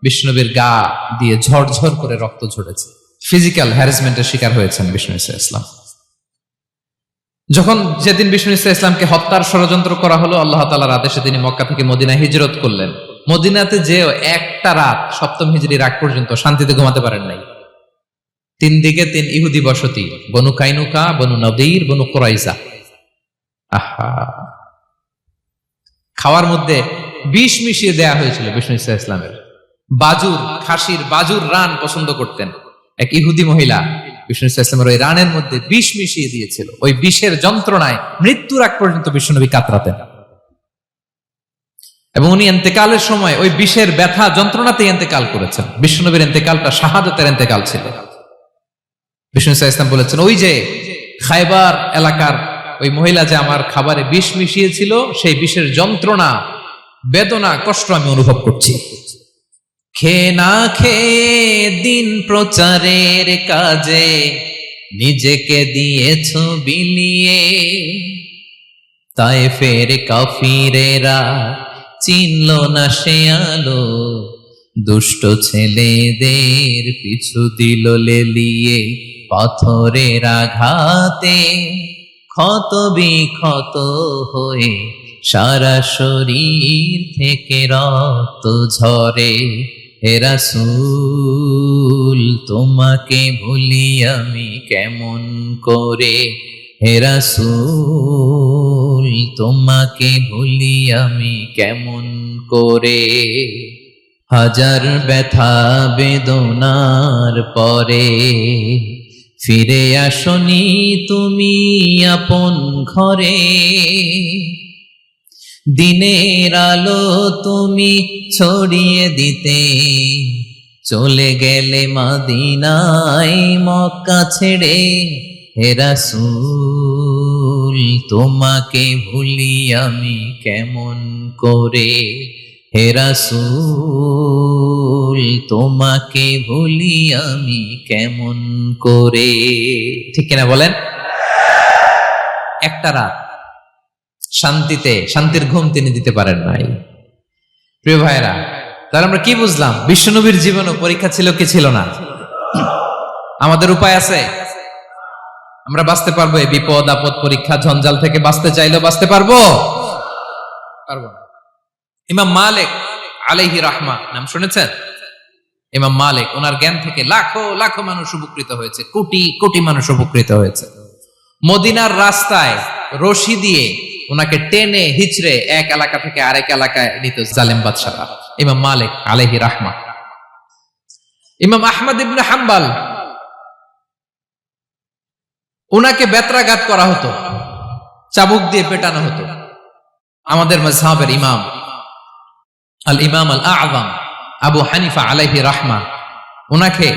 S1: বিষ্ণুবীর গা দিয়ে ঝরঝর করে রক্ত ঝরেছে। ফিজিক্যাল হ্যারাসমেন্টের শিকার হয়েছেন বিষ্ণু ইসলাম। যখন যেদিন বিষ্ণু ইসলামকে হত্যার ষড়যন্ত্র করা হলো, আল্লাহ তাআলার আদেশে তিনি মক্কা থেকে মদিনায় হিজরত করলেন। মদিনাতে যে একটা রাত 7ম হিজরির আগ পর্যন্ত শান্তিতে ঘুমাতে পারেন নাই। 3 দিকে 3 ইহুদি বসতি, বনু কাইনুকা, বনু নদীর, বনু কুরাইজা। খাওয়ার মধ্যে বিষ মিশিয়ে দেয়া হয়েছিল বিষ্ণু ইসলামের। বাজুর, খাসির বাজুর রান পছন্দ করতেন। এক ইহুদি মহিলা বিষ্ণু ইসলামের ওই রানের মধ্যে বিষ মিশিয়ে দিয়েছিল। ওই বিষের যন্ত্রণায় মৃত্যুর আগ পর্যন্ত বিষ্ণুনবী কাতরাতেন। এবং উনি ইন্তেকালের সময় ওই বিষের ব্যথা যন্ত্রণাতে ইন্তেকাল করেছেন। বিষ্ণুনবীর ইন্তেকালটা শাহাদাতের ইন্তেকাল ছিল। বিষ্ণু ইসলাম বলেছেন, ওই যে খায়বার এলাকার ওই মহিলা যে আমার খাবারে বিষ মিশিয়েছিল সেই বিষের যন্ত্রণা, বেদনা, কষ্ট আমি অনুভব করছি। খেয়ে না খেয়ে দিন প্রচারের কাজে নিজেকে দিয়েছ বিলিয়ে, তায়েফের কাফিরেরা চিনল না সে আলো, দুষ্ট ছেলেদের পিছু দিল লেলিয়ে, পাথরের আঘাতে ক্ষত বিক্ষত হয়ে সারা শরীর থেকে রক্ত ঝরে। হে রাসূল তোমাকে ভুলি আমি কেমন করে, হে রাসূল তোমাকে ভুলি আমি কেমন করে। হাজার ব্যথা বেদনার পরে ফিরে আসনি তুমি আপন ঘরে, দিনের আলো তুমি ছড়িয়ে দিতে চলে গেলে মদিনায় মক্কা ছেড়ে। হে রাসূল তোমাকে ভুলি আমি কেমন করে, হে রাসূল তোমাকে ভুলি আমি কেমন করে। ঠিক কিনা বলেন? একটা রাত শান্তিতে শান্তির ঘুম তিনি দিতে পারেন নাই। প্রিয় ভাইরা, তাহলে আমরা কি বুঝলাম? বিশ্বনবীর জীবনও পরীক্ষা ছিল কি ছিল না? আমাদের উপায় আছে? আমরা বাঁচতে পারবো এই বিপদ আপদ পরীক্ষা ঝঞ্ঝাল থেকে? বাঁচতে চাইলেও বাঁচতে পারবো? পারবো না। ইমাম মালিক আলাইহি রাহমা নাম শুনেছেন? ইমাম মালিক, ওনার জ্ঞান থেকে লাখো লাখো মানুষ উপকৃত হয়েছে, কোটি কোটি মানুষ উপকৃত হয়েছে। মদিনার রাস্তায় রশি দিয়ে ওনাকে টেনে হিচড়ে এক এলাকা থেকে আরেক এলাকায় নিত জালেম বাদশারা। ইমাম মালিক আলাইহি রাহমা। ইমাম আহমদ ইবনে হাম্বল, ওনাকে বেত্রাঘাত করা হতো, চাবুক দিয়ে পেটানো হতো। আমাদের মাযহাবের ইমাম আল ইমাম আল আযম আবু হানিফা আলাইহি রাহমা, ওনাকে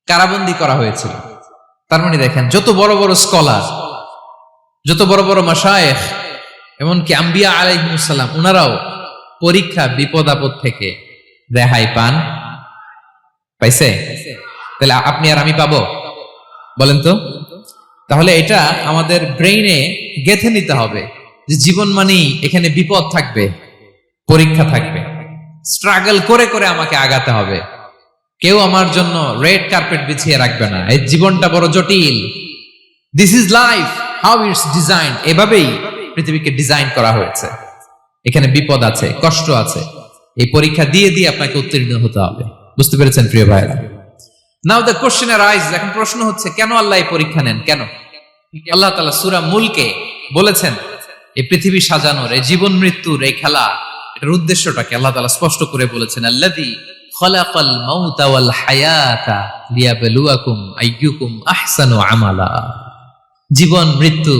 S1: কারাবন্দী করা হয়েছিল। তার মানে দেখেন, যত বড় বড় স্কলার, যত বড় বড় মাশায়েখ, এমনকি আম্বিয়া আলাইহিমুস সালাম, ওনারাও পরীক্ষা বিপদ আপদ থেকে রেহাই পান। পাইছে? তাহলে আপনি আর আমি পাবো? বলেন তো। তাহলে এটা আমাদের ব্রেইনে গেঁথে নিতে হবে যে জীবন মানেই এখানে বিপদ থাকবে, পরীক্ষা থাকবে, স্ট্রাগল করে করে আমাকে আগাতে হবে। কেউ আমার জন্য রেড কার্পেট বিছিয়ে রাখবে না। এই জীবনটা বড় জটিল। This is life, how it's design. এভাবেই পৃথিবীকে ডিজাইন করা হয়েছে। এখানে বিপদ আছে, কষ্ট আছে। এই পরীক্ষা দিয়ে দিয়ে আপনাকে উত্তীর্ণ হতে হবে। বুঝতে পেরেছেন প্রিয় ভাইরা? নাও দ্য কোশ্চেন আরাইজ, এখন প্রশ্ন হচ্ছে, কেন আল্লাহ এই পরীক্ষা নেন? কেন? আল্লাহ তাআলা সূরা মুলকে বলেছেন এই পৃথিবী সাজানোর, এই জীবন মৃত্যুর এই খেলা, এটার উদ্দেশ্যটাকে আল্লাহ তাআলা স্পষ্ট করে বলেছেন। আল্লাযী খালাকাল মাউতা ওয়াল হায়াতা লিয়াবলুয়াকুম আইয়ুকুম আহসানু আমালা। জীবন মৃত্যু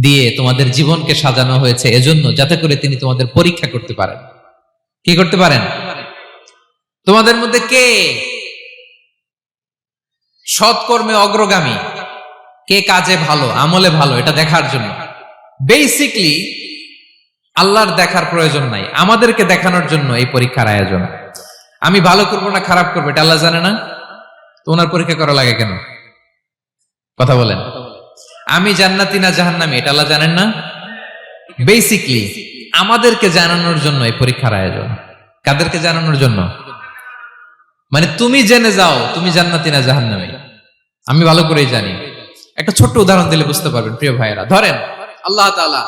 S1: দিয়ে তোমাদের জীবনকে সাজানো হয়েছে এজন্য, যাতে করে তিনি তোমাদের পরীক্ষা করতে পারেন। কি করতে পারেন? তোমাদের মধ্যে কে সৎকর্মে অগ্রগামী, কে কাজে ভালো, আমলে ভালো, এটা দেখার জন্য। বেসিকলি আল্লাহর দেখার প্রয়োজন নাই, আমাদেরকে দেখানোর জন্য এই পরীক্ষার আয়োজন। আমি ভালো করবো না খারাপ করবো এটা আল্লাহ জানে না? তো ওনার পরীক্ষা করা লাগে কেন? কথা বলেন। আমি জান্নাতি না জাহান্নামী এটা আল্লাহ জানেন না? বেসিকলি আমাদেরকে জানানোর জন্য এই পরীক্ষার আয়োজন। কাদেরকে জানানোর জন্য? মানে তুমি জেনে যাও তুমি জান্নাতি না জাহান্নামী। আমি ভালো করেই জানি। একটা ছোট্ট উদাহরণ দিলে বুঝতে পারবেন প্রিয় ভাইয়েরা। ধরেন আল্লাহ তাআলা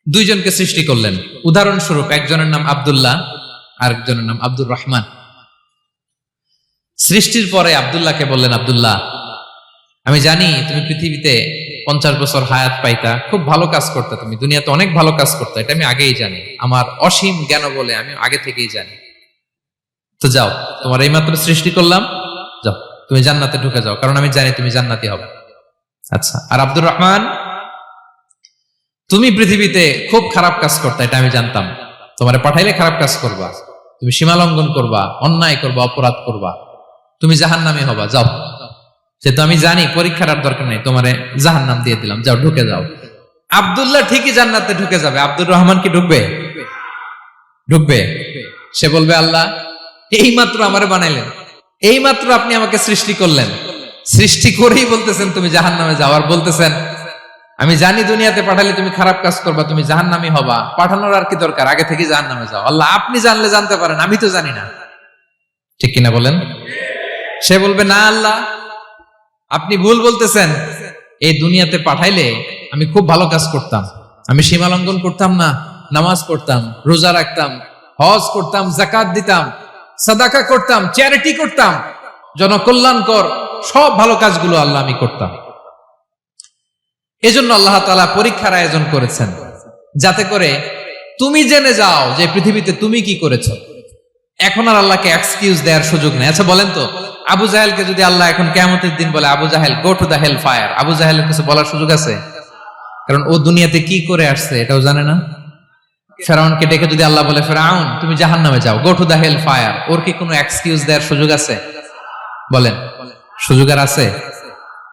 S1: দুইজনকে সৃষ্টি করলেন। উদাহরণস্বরূপ একজনের নাম আব্দুল্লাহ, আরেকজনের নাম আব্দুর রহমান। সৃষ্টির পরে আব্দুল্লাহকে বললেন, আব্দুল্লাহ আমি জানি তুমি পৃথিবীতে 50 বছর হায়াত পাইতা, খুব ভালো কাজ করতে, তুমি দুনিয়াতে অনেক ভালো কাজ করতে, এটা আমি আগেই জানি। আমার অসীম জ্ঞান বলে আমি আগে থেকেই জানি। তো যাও, তোমার এইমাত্র সৃষ্টি করলাম, যাও তুমি জান্নাতে ঢুকে যাও, কারণ আমি জানি তুমি জান্নাতি হবে। আচ্ছা, আর আব্দুর রহমান তুমি পৃথিবীতে খুব খারাপ কাজ করতে, এটা আমি জানতাম। তোমারে পাঠাইলে খারাপ কাজ করবা, তুমি সীমা লঙ্ঘন করবা, অন্যায় করবা, অপরাধ করবা, তুমি জাহান্নামী হবা, যাও। সে তো আমি জানি পরীক্ষার আর দরকার নেই, তোমারে জাহান্নাম দিয়ে দিলাম, যাও ঢুকে যাও। আব্দুল্লাহ ঠিকই জান্নাতে ঢুকে যাবে, আব্দুর রহমান কি ঢুকবে? ঢুকবে। সে বলবে আল্লাহ এইমাত্র আমারে বানাইলেন, এইমাত্র আপনি আমাকে সৃষ্টি করলেন, সৃষ্টি করেই বলতেছেন তুমি জাহান্নামে যাও, আর বলতেছেন আমি জানি দুনিয়াতে পাঠালে তুমি খারাপ কাজ করবা, তুমি জাহান্নামী হবা, পাঠানোর আর কি দরকার, আগে থেকে জাহান্নামে যাও। আল্লাহ আপনি জানলে জানতে পারেন, আমি তো জানি না। ঠিক কিনা বলেন? সে বলবে না আল্লাহ আপনি ভুল বলতেছেন, এই দুনিয়াতে পাঠাইলে আমি খুব ভালো কাজ করতাম, আমি সীমা লঙ্ঘন করতাম না, নামাজ পড়তাম, রোজা রাখতাম, হজ করতাম, যাকাত দিতাম, সাদাকা করতাম, চ্যারিটি করতাম, জনকল্যাণকর সব ভালো কাজগুলো আল্লাহ আমি করতাম। এজন্য আল্লাহ তাআলা পরীক্ষার আয়োজন করেছেন, যাতে করে তুমি জেনে যাও যে পৃথিবীতে তুমি কি করেছো। এখন আর আল্লাহকে এক্সকিউজ দেওয়ার সুযোগ নেই। আচ্ছা বলেন তো, আবু জাহেলকে যদি আল্লাহ এখন কিয়ামতের দিন বলে Abu Jahl go to the hell fire, আবু জাহেলের কিছু বলার সুযোগ আছে? কারণ ও দুনিয়াতে কি করে আসছে এটাও জানে না। ফেরাউনকে ডেকে যদি আল্লাহ বলে ফেরাউন তুমি জাহান্নামে যাও, go to the hell fire, ওর কি কোনো এক্সকিউজ দেওয়ার সুযোগ আছে? বলেন, সুযোগ আর আছে?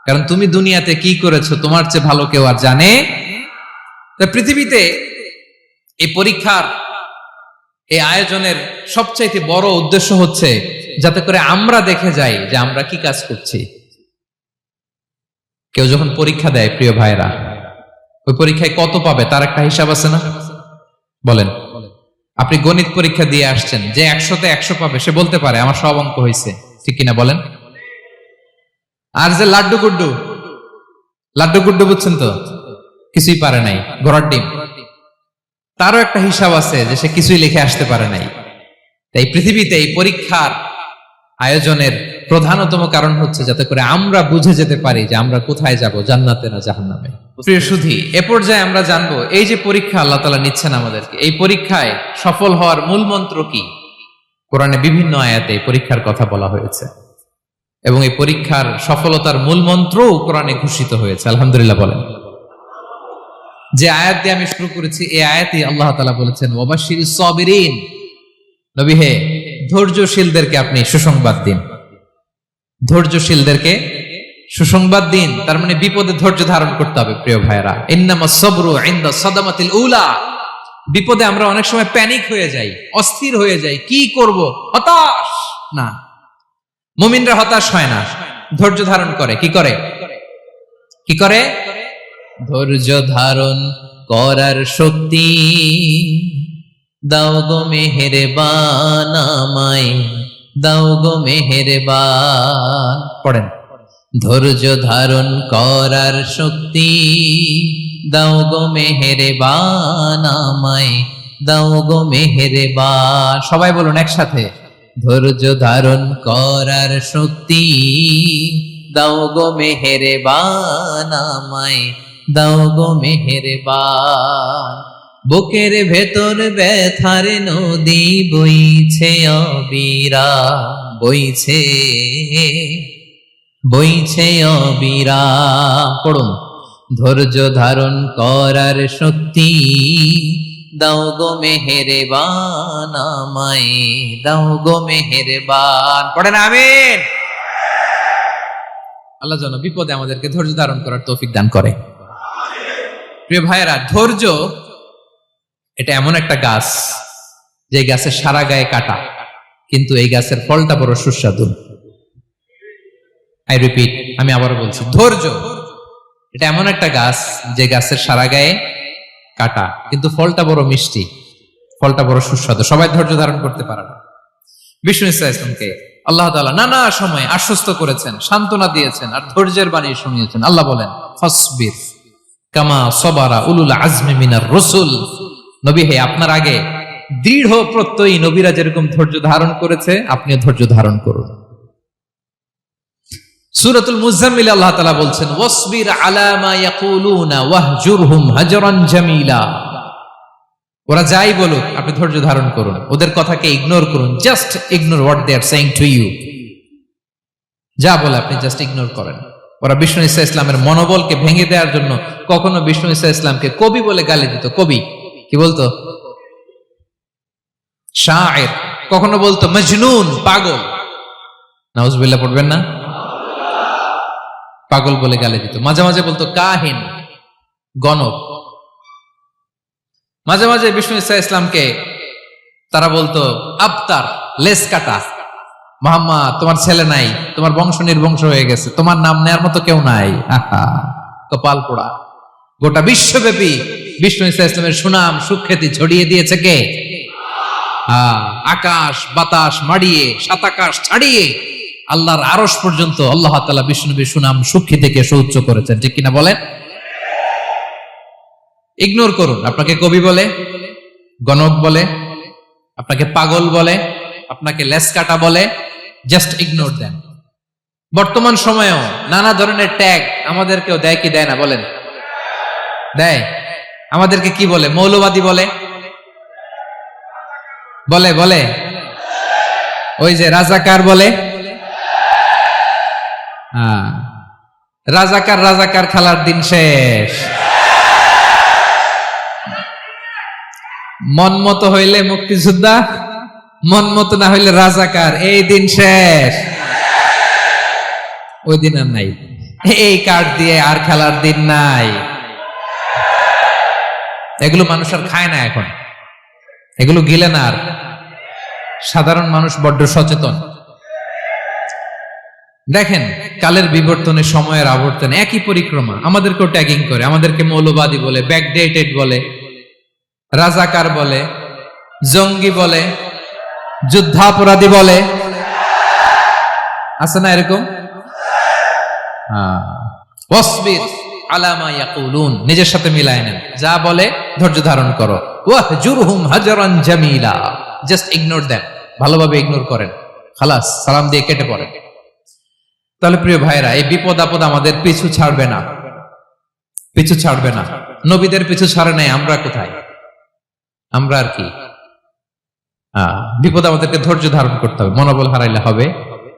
S1: কারণ তুমি দুনিয়াতে কি করেছো তোমার চেয়ে ভালো কেউ আর জানে। পৃথিবীতে এই পরীক্ষার এই আয়োজনের সবচাইতে বড় উদ্দেশ্য হচ্ছে যাতে করে আমরা দেখে যাই যে আমরা কি কাজ করছি। কেউ যখন পরীক্ষা দেয় প্রিয় ভাইরা, ওই পরীক্ষায় কত পাবে তার একটা হিসাব আছে না? বলেন, আপনি গণিত পরীক্ষা দিয়ে আসছেন, যে 100তে 100 পাবে সে বলতে পারে আমার সব অঙ্ক হয়েছে, ঠিক কিনা বলেন? আর যে লাড্ডু গুড্ডু বুঝছেন তো, কিছুই পারে নাই, ঘোড়ার ডিম, তারও একটা হিসাব আছে যে সে কিছুই লিখে আসতে পারে নাই। তাই পৃথিবীতে এই পরীক্ষার আয়োজনের প্রধানতম কারণ হচ্ছে যাতে করে আমরা বুঝে যেতে পারি যে আমরা কোথায় যাব, জান্নাতে না জাহান্নামে। প্রিয় সুধী, এ পর্যায়ে আমরা জানবো এই যে পরীক্ষা আল্লাহ তাআলা নিচ্ছেন আমাদেরকে, এই পরীক্ষায় সফল হওয়ার মূল মন্ত্র কি? কোরআনে বিভিন্ন আয়াতে এই পরীক্ষার কথা বলা হয়েছে এবং এই পরীক্ষার সফলতার মূল মন্ত্রও কোরআনে ঘোষিত হয়েছে। আলহামদুলিল্লাহ বলেন। যে আয়াত দিয়ে আমি শুরু করেছি এই আয়াতে আল্লাহ তাআলা বলেছেন ওয়াবাশশিরিস সাবিরিন, নবী হে ধৈর্যশীলদেরকে আপনি সুসংবাদ দিন, ধৈর্যশীলদেরকে সুসংবাদ দিন। তার মানে বিপদে ধৈর্য ধারণ করতে হবে প্রিয় ভাইরা। ইন্নামাস সাবরু ইনদা সাদামাতিল উলা, বিপদে আমরা অনেক সময় প্যানিক হয়ে যাই, অস্থির হয়ে যাই, কি করব, হতাশ না। মুমিনরা হতাশ হয় না, ধৈর্য ধারণ করে। কি করে? কি করে? ধৈর্য ধারণ করার শক্তি দাও গো মেহেরবান আমায়, দাও গো মেহেরবান। পড়েন, ধৈর্য ধারণ করার শক্তি দাও গো মেহেরবান আমায়, দাও গো মেহেরবান। সবাই বলুন একসাথে, ধৈর্য ধারণ করার শক্তি দাও গো মেহেরবান আমায়, দাও গো মেহেরবান। বুকের ভেতর ব্যথার নদী বইছে অবিরাম, বইছে বইছে অবিরাম। পড়ুন, ধৈর্য ধারণ করার শক্তি দাও গো মেহেরবান আমায়, দাও গো মেহেরবান। পড়েন আমিন। আল্লাহ যেন বিপদে আমাদেরকে ধৈর্য ধারণ করার তৌফিক দান করে। প্রিয় ভাইয়েরা, ধৈর্য এটা এমন একটা গাছ যে গাছের সারা গায়ে কাটা, কিন্তু এই গাছের ফলটা বড় সুস্বাদু। আই রিপিট, আমি আবারও বলছি, ধৈর্য এটা এমন একটা গাছ যে গাছের সারা গায়ে কাটা, কিন্তু ফলটা বড় মিষ্টি, ফলটা বড় সুস্বাদু। সবাই ধৈর্য ধারণ করতে পারে না। বিষ্ণু ইসলামকে আল্লাহ তাআলা নানা সময় আশ্বস্ত করেছেন, সান্ত্বনা দিয়েছেন, আর ধৈর্যের বাণী শুনিয়েছেন। আল্লাহ বলেন ফাসবির কামা সাবারা উলুল আজমি মিনার রাসূল, নবী হে আপনার আগে দৃঢ় প্রত্যয়ী নবীরা যেরকম ধৈর্য ধারণ করেছে আপনিও ধৈর্য ধারণ করুন। সূরাতুল মুজাম্মিল আল্লাহ তাআলা বলছেন ওয়াসবির আলা মা ইয়াকুলুনা ওয়াহজুরহুম হাজরান জামিলা, ওরা যাই বলুক আপনি ধৈর্য ধারণ করুন, ওদের কথাকে ইগনোর করুন। Just ignore what they are saying to you, যা বলে আপনি জাস্ট ইগনোর করেন। ওরা বিষ্ণু ঈসা ইসলামের মনোবলকে ভেঙে দেওয়ার জন্য কখনো বিষ্ণু ঈসা ইসলামকে কবি বলে গালি দিত। কবি কি বলতো? শায়ের। কখনো বলতো মজনুন, পাগল। নাউজুবিল্লাহ পড়বেন না? পাগল বলে গালি দিত। মাঝে মাঝে বলতো কাহিন, গণক। মাঝে মাঝে বিষ্ণু ঈসা ইসলামকে তারা বলতো আবতার, লেস কাটা। মুহাম্মদ, তোমার ছেলে নাই, তোমার বংশ নির্বংশ হয়ে গেছে, তোমার নাম নেয়ার মতো কেউ নাই। আহা, কপাল পোড়া। গোটা বিশ্বব্যাপী বিষ্ণু ঈসা ইসলামের সুনাম সুখ্যাতি ছড়িয়ে দিয়েছে কে? আকাশ বাতাস মাড়িয়ে, সাত আকাশ ছাড়িয়ে আল্লাহর আরশ পর্যন্ত আল্লাহ তাআলা বিষ্ণু নবীর সুনাম সুখ্যাতিকে সুউচ্চ করেছেন, ঠিক কিনা বলেন? ইগনোর করুন। আপনাকে কবি বলে, গণক বলে, আপনাকে পাগল বলে, আপনাকে লেসকাটা বলে, জাস্ট ইগনোর দেন। বর্তমান সময়েও নানা ধরনের ট্যাগ আমাদেরকেও দেয় কি দেয় না বলেন? দেয়। আমাদেরকে কি বলে? মৌলবাদী বলে, বলে বলে ওই যে রাজাকার বলে। রাজাকার রাজাকার খেলার দিন শেষ। মন মতো হইলে মুক্তিযোদ্ধা, মন মতো না হইলে রাজাকার, এই দিন শেষ। ওই দিন আর নাই, এই কার্ড দিয়ে আর খেলার দিন নাই। এগুলো মানুষ আর খায় না এখন, এগুলো গিলে না আর। সাধারণ মানুষ বড্ড সচেতন। দেখেন, কালের বিবর্তনে, সময়ের আবর্তনে একই পরিক্রমা আমাদেরকেও ট্যাগিং করে। আমাদেরকে মৌলবাদী বলে, ব্যাকডেটেড বলে, রাজাকার বলে, জঙ্গি বলে, যুদ্ধাপরাধী বলে। আছে না এরকম? ওয়াসবির আলা মা ইয়াকুলুন, নিজের সাথে মিলায় নেন। যা বলে ধৈর্য ধারণ করো। ওয়াহজুরহুম হাজরান জামিলা, জাস্ট ইগনোর দেন, ভালোভাবে ইগনোর করেন, খালাস, সালাম দিয়ে কেটে পড়েন। তাহলে প্রিয় ভাইরা, এই বিপদ আপদ আমাদের পিছু ছাড়বে না, পিছু ছাড়বে না। নবীদের পিছু ছাড়ে নাই, আমরা কোথায়? আমরা আর কি? বিপদ আমাদেরকে ধৈর্য ধারণ করতে হবে, মনোবল হারাইলে হবে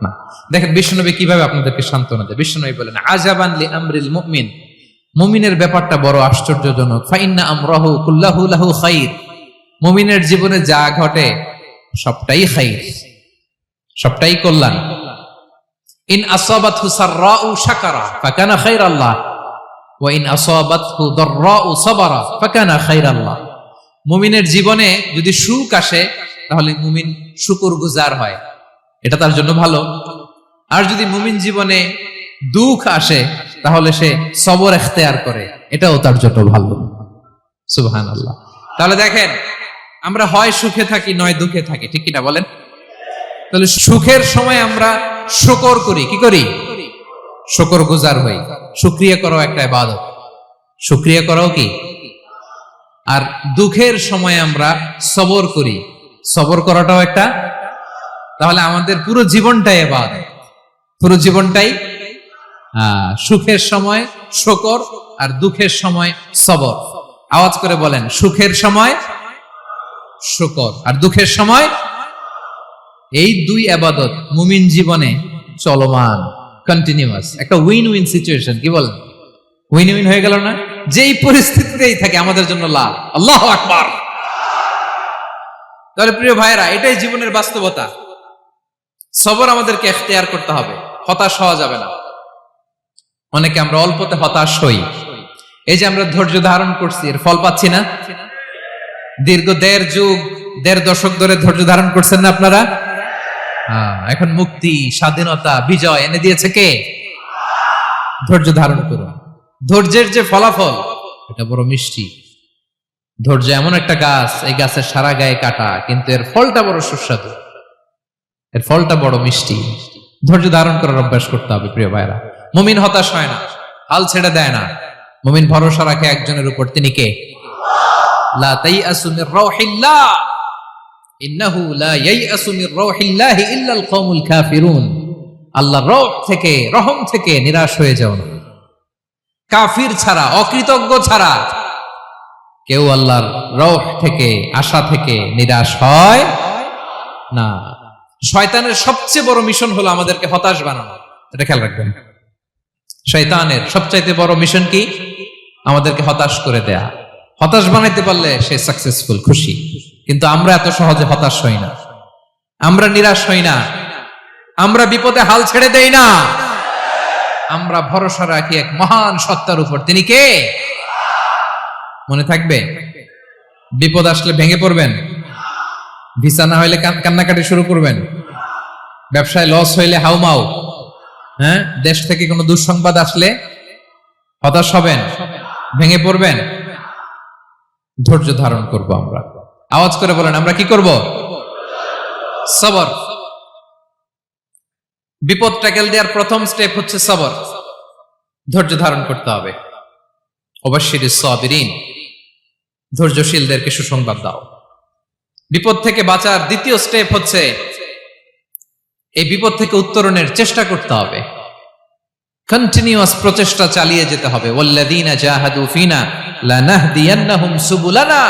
S1: না। দেখেন বিশ্বনবী কিভাবে আপনাদেরকে সান্ত্বনা দেয়। বিশ্বনবী বলেন, আজাবান লি আমরিল মুমিন, মুমিনের ব্যাপারটা বড় আশ্চর্যজনক। ফাইন্না আমরাহু কুল্লাহু লাহু খাইর, মুমিনের জীবনে যা ঘটে সবটাই খাইর, সবটাই কল্যাণ। ইন আসাবাতহু সাররাউ শাকারা ফাকানা খাইরাল্লাহ ওয়া ইন আসাবাতহু দাররাউ সাবারা ফাকানা খাইরাল্লাহ। মুমিনের জীবনে যদি সুখ আসে তাহলে মুমিন শুকরগুজার হয়, এটা তার জন্য ভালো। আর যদি মুমিন জীবনে দুঃখ আসে তাহলে সে সবর ইখতিয়ার করে, এটাও তার জন্য ভালো। সুবহানাল্লাহ। তাহলে দেখেন, আমরা হয় সুখে থাকি নয় দুঃখে থাকি, ঠিক কিনা বলেন? তাহলে সুখের সময় আমরা শুকর করি, কি করি? শুকরগুজার হই। শুকরিয়া করাও একটা ইবাদত, শুকরিয়া করাও কি? আর দুঃখের সময় আমরা সবর করি, সবর করাটাও একটা। তাহলে আমাদের পুরো জীবনটাই ইবাদত, পুরো জীবনটাই। সুখের সময় শুকর আর দুঃখের সময় সবর। আওয়াজ করে বলেন, সুখের সময় শুকর আর দুঃখের সময়। এই দুই ইবাদত মুমিন জীবনে চলমান, কন্টিনিউয়াস, একটা উইন উইন সিচুয়েশন। কি বলেন? উইন উইন হয়ে গেল না? যেই পরিস্থিতিতেই থাকে আমাদের জন্য লাভ। আল্লাহু আকবার। তাহলে প্রিয় ভাইরা, এটাই জীবনের বাস্তবতা। সবর আমাদেরকে ইখতিয়ার করতে হবে, হতাশ হওয়া যাবে না। অনেকে আমরা অল্পতে হতাশ হই। এই যে আমরা ধৈর্য ধারণ করছি, এর ফল পাচ্ছি না। দীর্ঘ দেড় দশক ধরে ধৈর্য ধারণ করছেন না আপনারা? এখন মুক্তি, স্বাধীনতা, বিজয় এনে দিয়েছে কে? ধৈর্য ধারণ করুন। ধৈর্যের যে ফলাফল, এটা বড় মিষ্টি। ধৈর্য এমন একটা গাছ, এই গাছের সারা গায়ে কাটা, কিন্তু এর ফলটা বড় সুস্বাদু, এর ফলটা বড় মিষ্টি। ধৈর্য ধারণ করার অভ্যাস করতে হবে প্রিয় ভাইরা। মুমিন হতাশ হয় না, হাল ছেড়ে দেয় না। মুমিন ভরসা রাখে একজনের উপর, তিনি কে? লা তাইআসু মির রাউহিল্লাহ ইন্নাহু লা ইয়াইআসু মির রাউহিল্লাহি ইল্লাল কওমুল কাফিরুন। আল্লাহর রহম থেকে, রহম থেকে নিরাশ হয়ে যাও না। কাফির ছাড়া, অকৃতজ্ঞ ছাড়া কেউ আল্লাহর রহ থেকে, আশা থেকে নিরাশ হয় না। শয়তানের সবচেয়ে বড় মিশন হলো আমাদেরকে হতাশ বানানো, এটা খেয়াল রাখবেন। শয়তানের সবচাইতে বড় মিশন কি? আমাদেরকে হতাশ করে দেয়া। হতাশ বানাইতে পারলে সে সাকসেসফুল, খুশি। কিন্তু আমরা এত সহজে হতাশ হই না, আমরা নিরাশ হই না, আমরা বিপদে হাল ছেড়ে দেই না, আমরা ভরসা রাখি এক মহান সত্তার উপর। তিনি কে? মনে থাকবে? বিপদ আসলে ভেঙে পড়বেন? ভিসা না হইলে কান্নাকাটি শুরু করবেন? ব্যবসায় লস হইলে হাউমাউ? হ্যাঁ, দেশ থেকে কোনো দুঃসংবাদ আসলে হতাশ হবেন, ভেঙে পড়বেন? ধৈর্য ধারণ করব আমরা। আওয়াজ করে বলেন, আমরা কি করব? সবর। বিপদ ট্যাকেল দেওয়ার প্রথম স্টেপ হচ্ছে সবর। ধৈর্য ধারণ করতে হবে। অবশ্যই সাবিরিন, ধৈর্যশীলদেরকে সুসংবাদ দাও। বিপদ থেকে বাঁচার দ্বিতীয় স্টেপ হচ্ছে এই বিপদ থেকে উত্তরণের চেষ্টা করতে হবে। কন্টিনিউয়াস প্রচেষ্টা চালিয়ে যেতে হবে। ওয়াল্লাযীনা জাহাদু ফিনা লানাহদিয়ান্নাহুম সুবুলানা,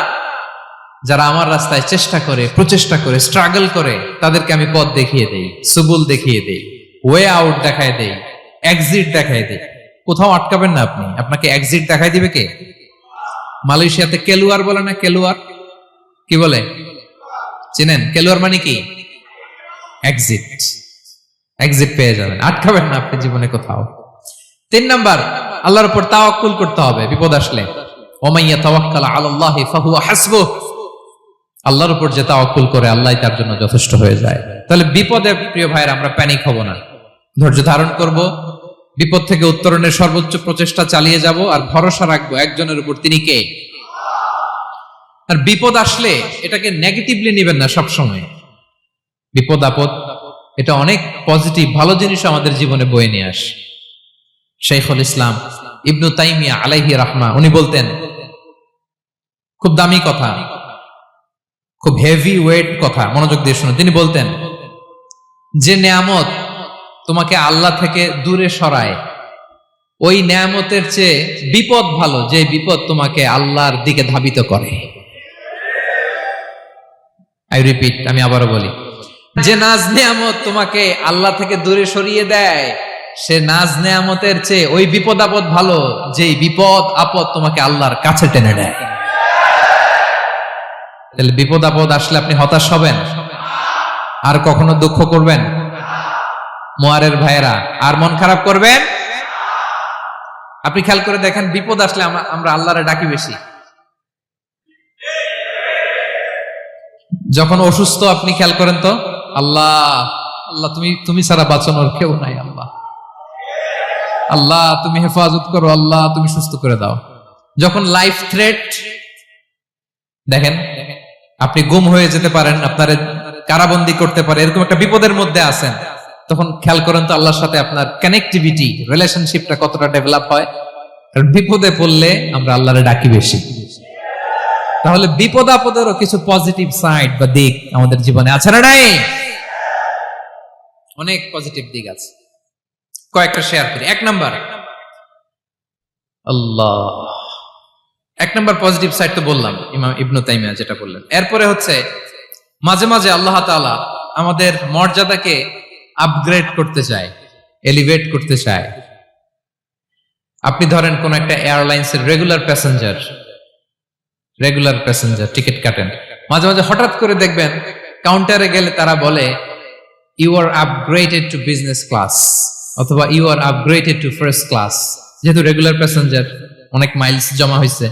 S1: যারা আমার রাস্তায় চেষ্টা করে, প্রচেষ্টা করে, স্ট্রাগল করে, তাদেরকে আমি পথ দেখিয়ে দেই, সুবুল দেখিয়ে দেই, ওয়ে আউট দেখায় দেই, এক্সিট দেখায় দেই। কোথাও আটকাবেন না আপনি, আপনাকে এক্সিট দেখাই দিবে কে? মালয়েশিয়াতে কেলুয়ার বলে না? কেলুয়ার কি বলে চিনেন? কেলুয়ার মানে কি? এক্সিট। এক্সিট পেয়ে যাবেন, আটকাবেন না আপনি জীবনে কোথাও। 3 নাম্বার, আল্লাহর উপর তাওয়াক্কুল করতে হবে বিপদ আসলে। ওমাইয়া তাওয়াক্কাল আলাল্লাহি ফাহুয়া হাসবুহ, আল্লাহর উপর যে তাওয়াক্কুল করে আল্লাহই তার জন্য যথেষ্ট হয়ে যায়। তাহলে বিপদে প্রিয় ভাইয়ের আমরা প্যানিক হব না, ধৈর্য ধারণ করব, বিপদ থেকে উত্তরণের সর্বোচ্চ প্রচেষ্টা চালিয়ে যাব, আর ভরসা রাখবো একজনের উপর, তিনি কে? আর বিপদ আসলে এটাকে নেগেটিভলি নেবেন না সবসময়। বিপদ আপদ এটা অনেক পজিটিভ ভালো জিনিস আমাদের জীবনে বয়ে নিয়ে আসে। শাইখুল ইসলাম ইবনু তাইমিয়া আলাইহি রাহমা উনি বলতেন, খুব দামি কথা, খুব হেভি ওয়েট কথা, মনোযোগ দিয়ে শুনুন। তিনি বলতেন, যে নেয়ামত তোমাকে আল্লাহ থেকে দূরে সরায়, ওই নেয়ামতের চেয়ে বিপদ ভালো যে বিপদ তোমাকে আল্লাহর দিকে ধাবিত করে। আই রিপিট, আমি আবারও বলি, যে নাজ নেয়ামত তোমাকে আল্লাহ থেকে দূরে সরিয়ে দেয়, সে নাজ নেয়ামতের চেয়ে ওই বিপদ আপদ ভালো যে বিপদ আপদ তোমাকে আল্লাহর কাছে টেনে নেয়। তাহলে বিপদ আপদ আসলে আপনি হতাশ হবেন? আর কখনো দুঃখ করবেন? মোয়ারের ভাইয়েরা, আর মন খারাপ করবেন? আপনি খেয়াল করে দেখেন, বিপদ আসলে আমরা আল্লাহরে ডাকি বেশি। যখন অসুস্থ আপনি খেয়াল করেন তো, আল্লাহ আল্লাহ তুমি ছাড়া বাঁচানোর কেউ নাই, আল্লাহ আল্লাহ তুমি হেফাজত করো, আল্লাহ তুমি সুস্থ করে দাও। যখন লাইফ থ্রেট, দেখেন আপনি গুম হয়ে যেতে পারেন, আপনার কারাবন্দী করতে পারে, এরকম একটা বিপদের মধ্যে আছেন, তখন খেয়াল করেন তো আল্লাহর সাথে আপনার কানেক্টিভিটি, রিলেশনশিপটা কতটা ডেভেলপ হয়। কারণ বিপদে পড়লে আমরা আল্লাহরে ডাকি বেশি। তাহলে বিপদ আপদেরও কিছু পজিটিভ সাইড বা দিক আমাদের জীবনে আছে না নাই? অনেক পজিটিভ দিক আছে, কয়েকটা শেয়ার করি। 1 নাম্বার, আল্লাহ 1 নাম্বার পজিটিভ সাইড তো বললাম, ইমাম ইবনু তাইমিয়া যেটা বললেন। এরপরে হচ্ছে মাঝে মাঝে আল্লাহ তাআলা আমাদের মর্যাদাকে আপগ্রেড করতে চায়, এলিভেট করতে চায়। আপনি ধরেন কোন একটা এয়ারলাইন্সের রেগুলার প্যাসেঞ্জার টিকিট কাটেন, মাঝে মাঝে হঠাৎ করে দেখবেন কাউন্টারে গেলে তারা বলে you are upgraded to business class, অথবা you are upgraded to first class. যেহেতু রেগুলার প্যাসেঞ্জার, অনেক মাইলস জমা হয়েছে,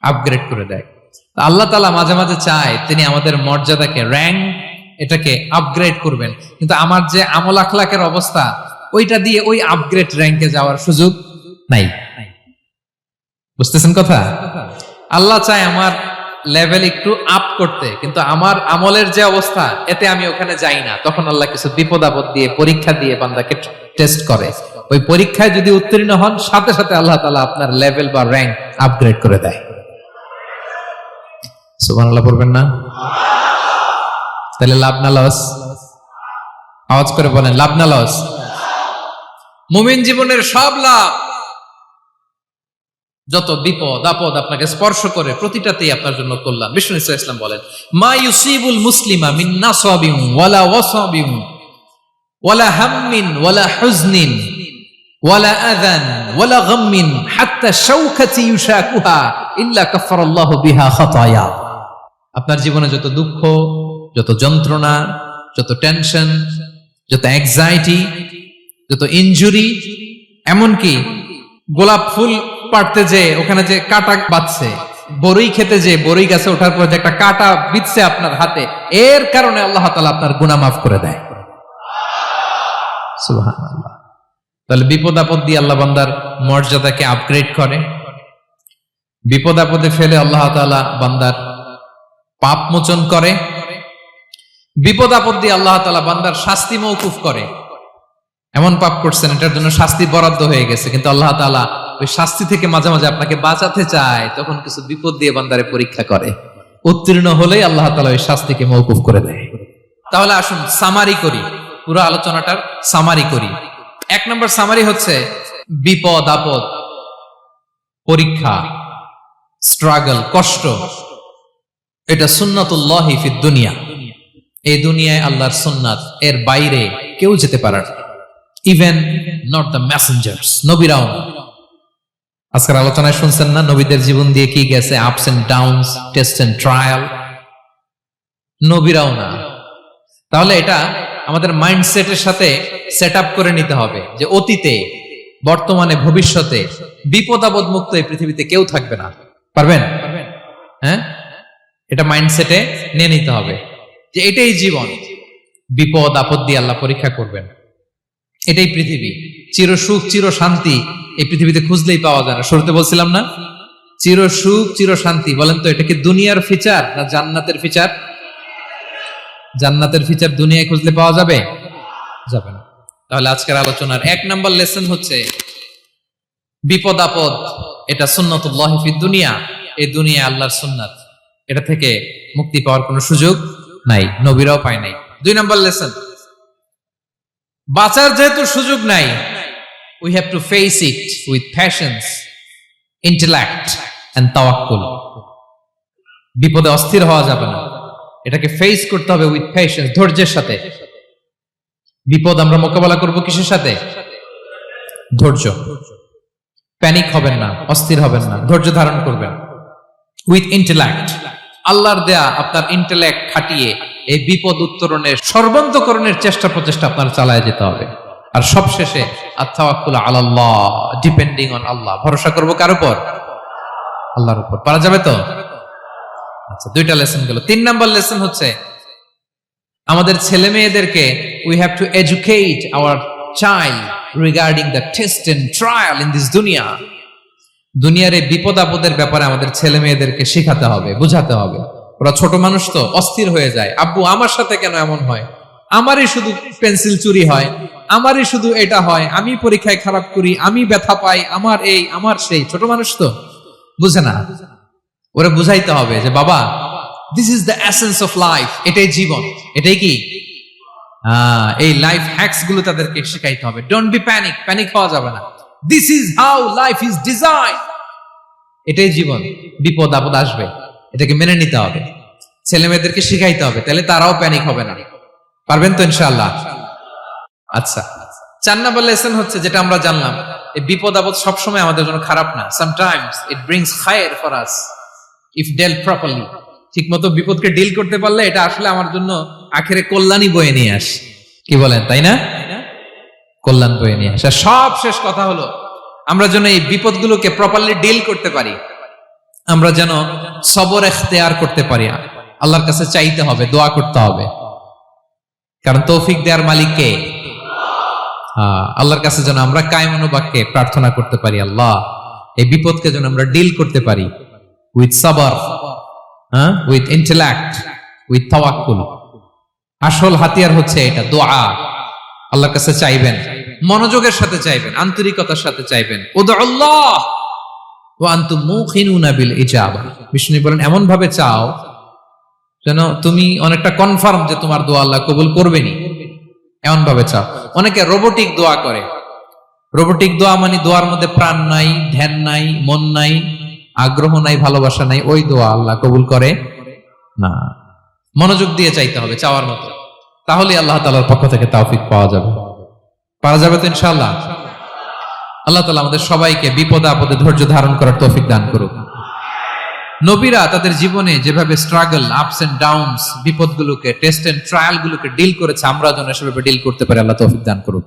S1: আপগ্রেড করে দেয়। আল্লাহ তাআলা মাঝে মাঝে চায় তিনি আমাদের মর্যাদাকে, র্যাঙ্ক, এটাকে আপগ্রেড করবেন, কিন্তু আমার যে আমল আখলাকের অবস্থা, ওইটা দিয়ে ওই আপগ্রেড র্যাঙ্কে যাওয়ার সুযোগ নাই। বুঝতেছেন কথা? আল্লাহ চায় আমার লেভেল একটু আপ করতে, কিন্তু আমার আমলের যে অবস্থা, এতে আমি ওখানে যাই না। তখন আল্লাহ কিছু বিপদ আপদ দিয়ে, পরীক্ষা দিয়ে বান্দাকে টেস্ট করে। ওই পরীক্ষায় যদি উত্তীর্ণ হন, সাথে সাথে আল্লাহ তাআলা আপনার লেভেল বা র্যাঙ্ক আপগ্রেড করে দেয়। সুবহানাল্লাহ পড়বেন না? তাহলে লাভ না লস? আওয়াজ করে বলেন, লাভ না লস? মুমিন জীবনের সব লাভ। যত বিপদ আপদ আপনাকে স্পর্শ করে, প্রতিটাতেই আপনার জন্য কল্যাণ। বিষ্ণু ইসলাম বলেন, মা ইউসিবুল মুসলিমা মিন নাসাবিন ওয়ালা ওয়াসাবিন ওয়ালা হাম্মিন ওয়ালা হুজনিন ওয়ালা আযান ওয়ালা গাম্মিন হাত্তা শাওকাতি ইউশাকুহা ইল্লা কাফারাল্লাহু বিহা খাতায়া। আপনার জীবনে যত দুঃখ, যত যন্ত্রণা, যত টেনশন, যত অ্যাংজাইটি, যত ইনজুরি, এমনকি গোলাপ ফুল পাড়তে যে ওখানে যে কাটা বাঁধছে, বরই খেতে যে বরই গাছে ওঠার পর যে একটা কাটা বিঁধছে আপনার হাতে, এর কারণে আল্লাহ তাআলা আপনার গুনাহ মাফ করে দেয়। সুবহানাল্লাহ। তাহলে বিপদ আপদ দিয়ে আল্লাহ বান্দার মর্যাদাকে আপগ্রেড করে। বিপদ আপদে ফেলে আল্লাহ তাআলা বান্দার পাপ মোচন করে। বিপদ আপদ দিয়ে আল্লাহ তাআলা বান্দার শাস্তি মওকুফ করে। এমন পাপ করছেন এটার জন্য শাস্তি বরাদ্দ হয়ে গেছে, কিন্তু আল্লাহ তাআলা ওই শাস্তি থেকে মাঝে মাঝে আপনাকে বাঁচাতে চায়, তখন কিছু বিপদ দিয়ে বান্দারে পরীক্ষা করে। উত্তীর্ণ হলেই আল্লাহ তাআলা ওই শাস্তিকে মওকুফ করে দেয়। তাহলে আসুন সামারি করি, পুরো আলোচনাটার সামারি করি। 1 নম্বর সামারি হচ্ছে বিপদ আপদ, পরীক্ষা, স্ট্রাগল, কষ্ট, এটা সুন্নাতুল্লাহি ফিদ দুনিয়া। এই দুনিয়ায় আল্লাহর সুন্নাত, এর বাইরে কেউ যেতে পারে না, ইভেন নট দ্য মেসেঞ্জার্স, নবীরাও না। আজকের আলোচনায় শুনছেন না নবীদের জীবন দিয়ে কি গেছে, ups and downs, test and trial, নবীরাও না। তাহলে এটা আমাদের মাইন্ডসেটের সাথে সেট আপ করে নিতে হবে যে অতীতে, বর্তমানে, ভবিষ্যতে বিপদ আপদ মুক্ত এই পৃথিবীতে কেউ থাকবে না। পারবেন? হ্যাঁ, এটা মাইন্ডসেটে নিয়ে নিতে হবে যে এটাই জীবন, বিপদ আপদ দিয়ে আল্লাহ পরীক্ষা করবেন। এটাই পৃথিবী, চির সুখ চির শান্তি এই পৃথিবীতে খুঁজলেই পাওয়া যায় না। শুরুতে বলছিলাম না, চির সুখ চির শান্তি। বলেন তো এটা কি দুনিয়ার ফিচার না জান্নাতের ফিচার? জান্নাতের ফিচার দুনিয়ায় খুঁজলে পাওয়া যাবে? যাবে না। তাহলে আজকের আলোচনার 1 নম্বর লেসন হচ্ছে বিপদ আপদ এটা সুন্নাতুল্লাহি ফিদ দুনিয়া। এই দুনিয়া আল্লাহর সুন্নাত, এটা থেকে মুক্তি পাওয়ার কোনো সুযোগ নাই, নবীরাও পায় নাই। 2 নম্বর লেসন, বাঁচার যেহেতু সুযোগ নাই, we have to face it with patience, intellect and tawakkul. বিপদে অস্থির হওয়া যাবে না, এটাকে ফেস করতে হবে উইথ পেশেন্স, ধৈর্যের সাথে। বিপদ আমরা মোকাবেলা করব কিসের সাথে? ধৈর্য। প্যানিক হবেন না, অস্থির হবেন না, ধৈর্য ধারণ করবেন। উইথ ইন্টেলেক্ট, আল্লাহর দেয়া আপনার ইন্টেলেক্ট খাটিয়ে এই বিপদ উত্তরণের সর্বান্তকরণের চেষ্টা প্রচেষ্টা আপনার চালায় যেতে হবে। আর সবশেষে আত-তাওয়াক্কুল আলাল্লাহ, ডিপেন্ডিং অন আল্লাহ, ভরসা করব কার উপর? আল্লাহর উপর। পারা যাবে তো? আচ্ছা, 2টা লেসন গেল। 3 নম্বর লেসন হচ্ছে আমাদের ছেলে মেয়েদেরকে we have to educate our child regarding the test and trial in this dunya. দুনিয়ার এই বিপদ আপদের ব্যাপারে আমাদের ছেলে মেয়েদেরকে শেখাতে হবে, বুঝাতে হবে। ওরা ছোট মানুষ তো অস্থির হয়ে যায়, আব্বু আমার সাথে কেন এমন হয়, আমারই শুধু পেন্সিল চুরি হয়, আমারই শুধু এটা হয়, আমি পরীক্ষায় খারাপ করি, আমি ব্যথা পাই, আমার এই আমার সেই। ছোট মানুষ তো বুঝে না। ওরা বুঝাইতে হবে যে বাবা, this is the essence of life, এটাই জীবন, এটাই কি এই লাইফ হ্যাকস গুলো তাদেরকে শেখাইতে হবে। ডোন্ট বি প্যানিক, প্যানিক হওয়া যাবে না। This is how life is design, এটাই জীবন, বিপদ আপদ আসবে, এটাকে মেনে নিতে হবে, ছেলে মেয়েদেরকে শিখাইতে হবে, তাহলে তারাও প্যানিক হবে না। পারবেন তো ইনশাআল্লাহ? আচ্ছা, 4 নম্বর লেসন হচ্ছে যেটা আমরা জানলাম, এই বিপদ আপদ সবসময় আমাদের জন্য খারাপ না। সামটাইমস ইট ব্রিংস খায়ের for us if dealt properly. ঠিক মতো বিপদকে ডিল করতে পারলে এটা আসলে আমার জন্য আখেরে কল্যাণই বয়ে নিয়ে আসে। কি বলেন, তাই না? কল্যাণ বয়ে নিয়ে আসে। সব শেষ কথা হলো আমরা যেন এই বিপদগুলোকে প্রপারলি ডিল করতে পারি, আমরা যেন সবর ইখতিয়ার করতে পারি। আল্লাহর কাছে চাইতে হবে, দোয়া করতে হবে, কারণ তৌফিক দেওয়ার মালিক কে? আল্লাহর কাছে যেন আমরা কায়মনোবাক্যে প্রার্থনা করতে পারি, আল্লাহ এই বিপদকে যেন আমরা ডিল করতে পারি উইথ সাবর, উইথ ইন্টেলেক্ট, উইথ তাওয়াক্কুল। আসল হাতিয়ার হচ্ছে এটা, দোয়া। আল্লাহর কাছে চাইবেন, মনোযোগের সাথে চাইবেন, আন্তরিকতার সাথে চাইবেন। উদউল্লাহ ওয়া আনতুম মুকিনুনা বিল ইজাবা। বিষ্ণু বলেন এমন ভাবে চাও যেন তুমি অনেকটা কনফার্ম যে তোমার দোয়া আল্লাহ কবুল করবেনি, এমন ভাবে চাও। অনেকে রোবোটিক দোয়া করে। রোবোটিক দোয়া মানে দোয়ার মধ্যে প্রাণ নাই, ধ্যান নাই, মন নাই, আগ্রহ নাই, ভালোবাসা নাই, ওই দোয়া আল্লাহ কবুল করে না। মনোযোগ দিয়ে চাইতে হবে চাওয়ার মতো, তাহলে আল্লাহ তাআলার পক্ষ থেকে তৌফিক পাওয়া যাবে। পারা যাবে তো ইনশাআল্লাহ? আল্লাহ তাআলা আমাদের সবাইকে বিপদে আপদে ধৈর্য ধারণ করার তৌফিক দান করুক। নবীরা তাদের জীবনে যেভাবে স্ট্রাগল, আপস এন্ড ডাউনস, বিপদগুলোকে, টেস্ট এন্ড ট্রায়াল গুলোকে ডিল করেছে, আমরা যেন সেভাবে ডিল করতে পারি। আল্লাহ তৌফিক দান করুক।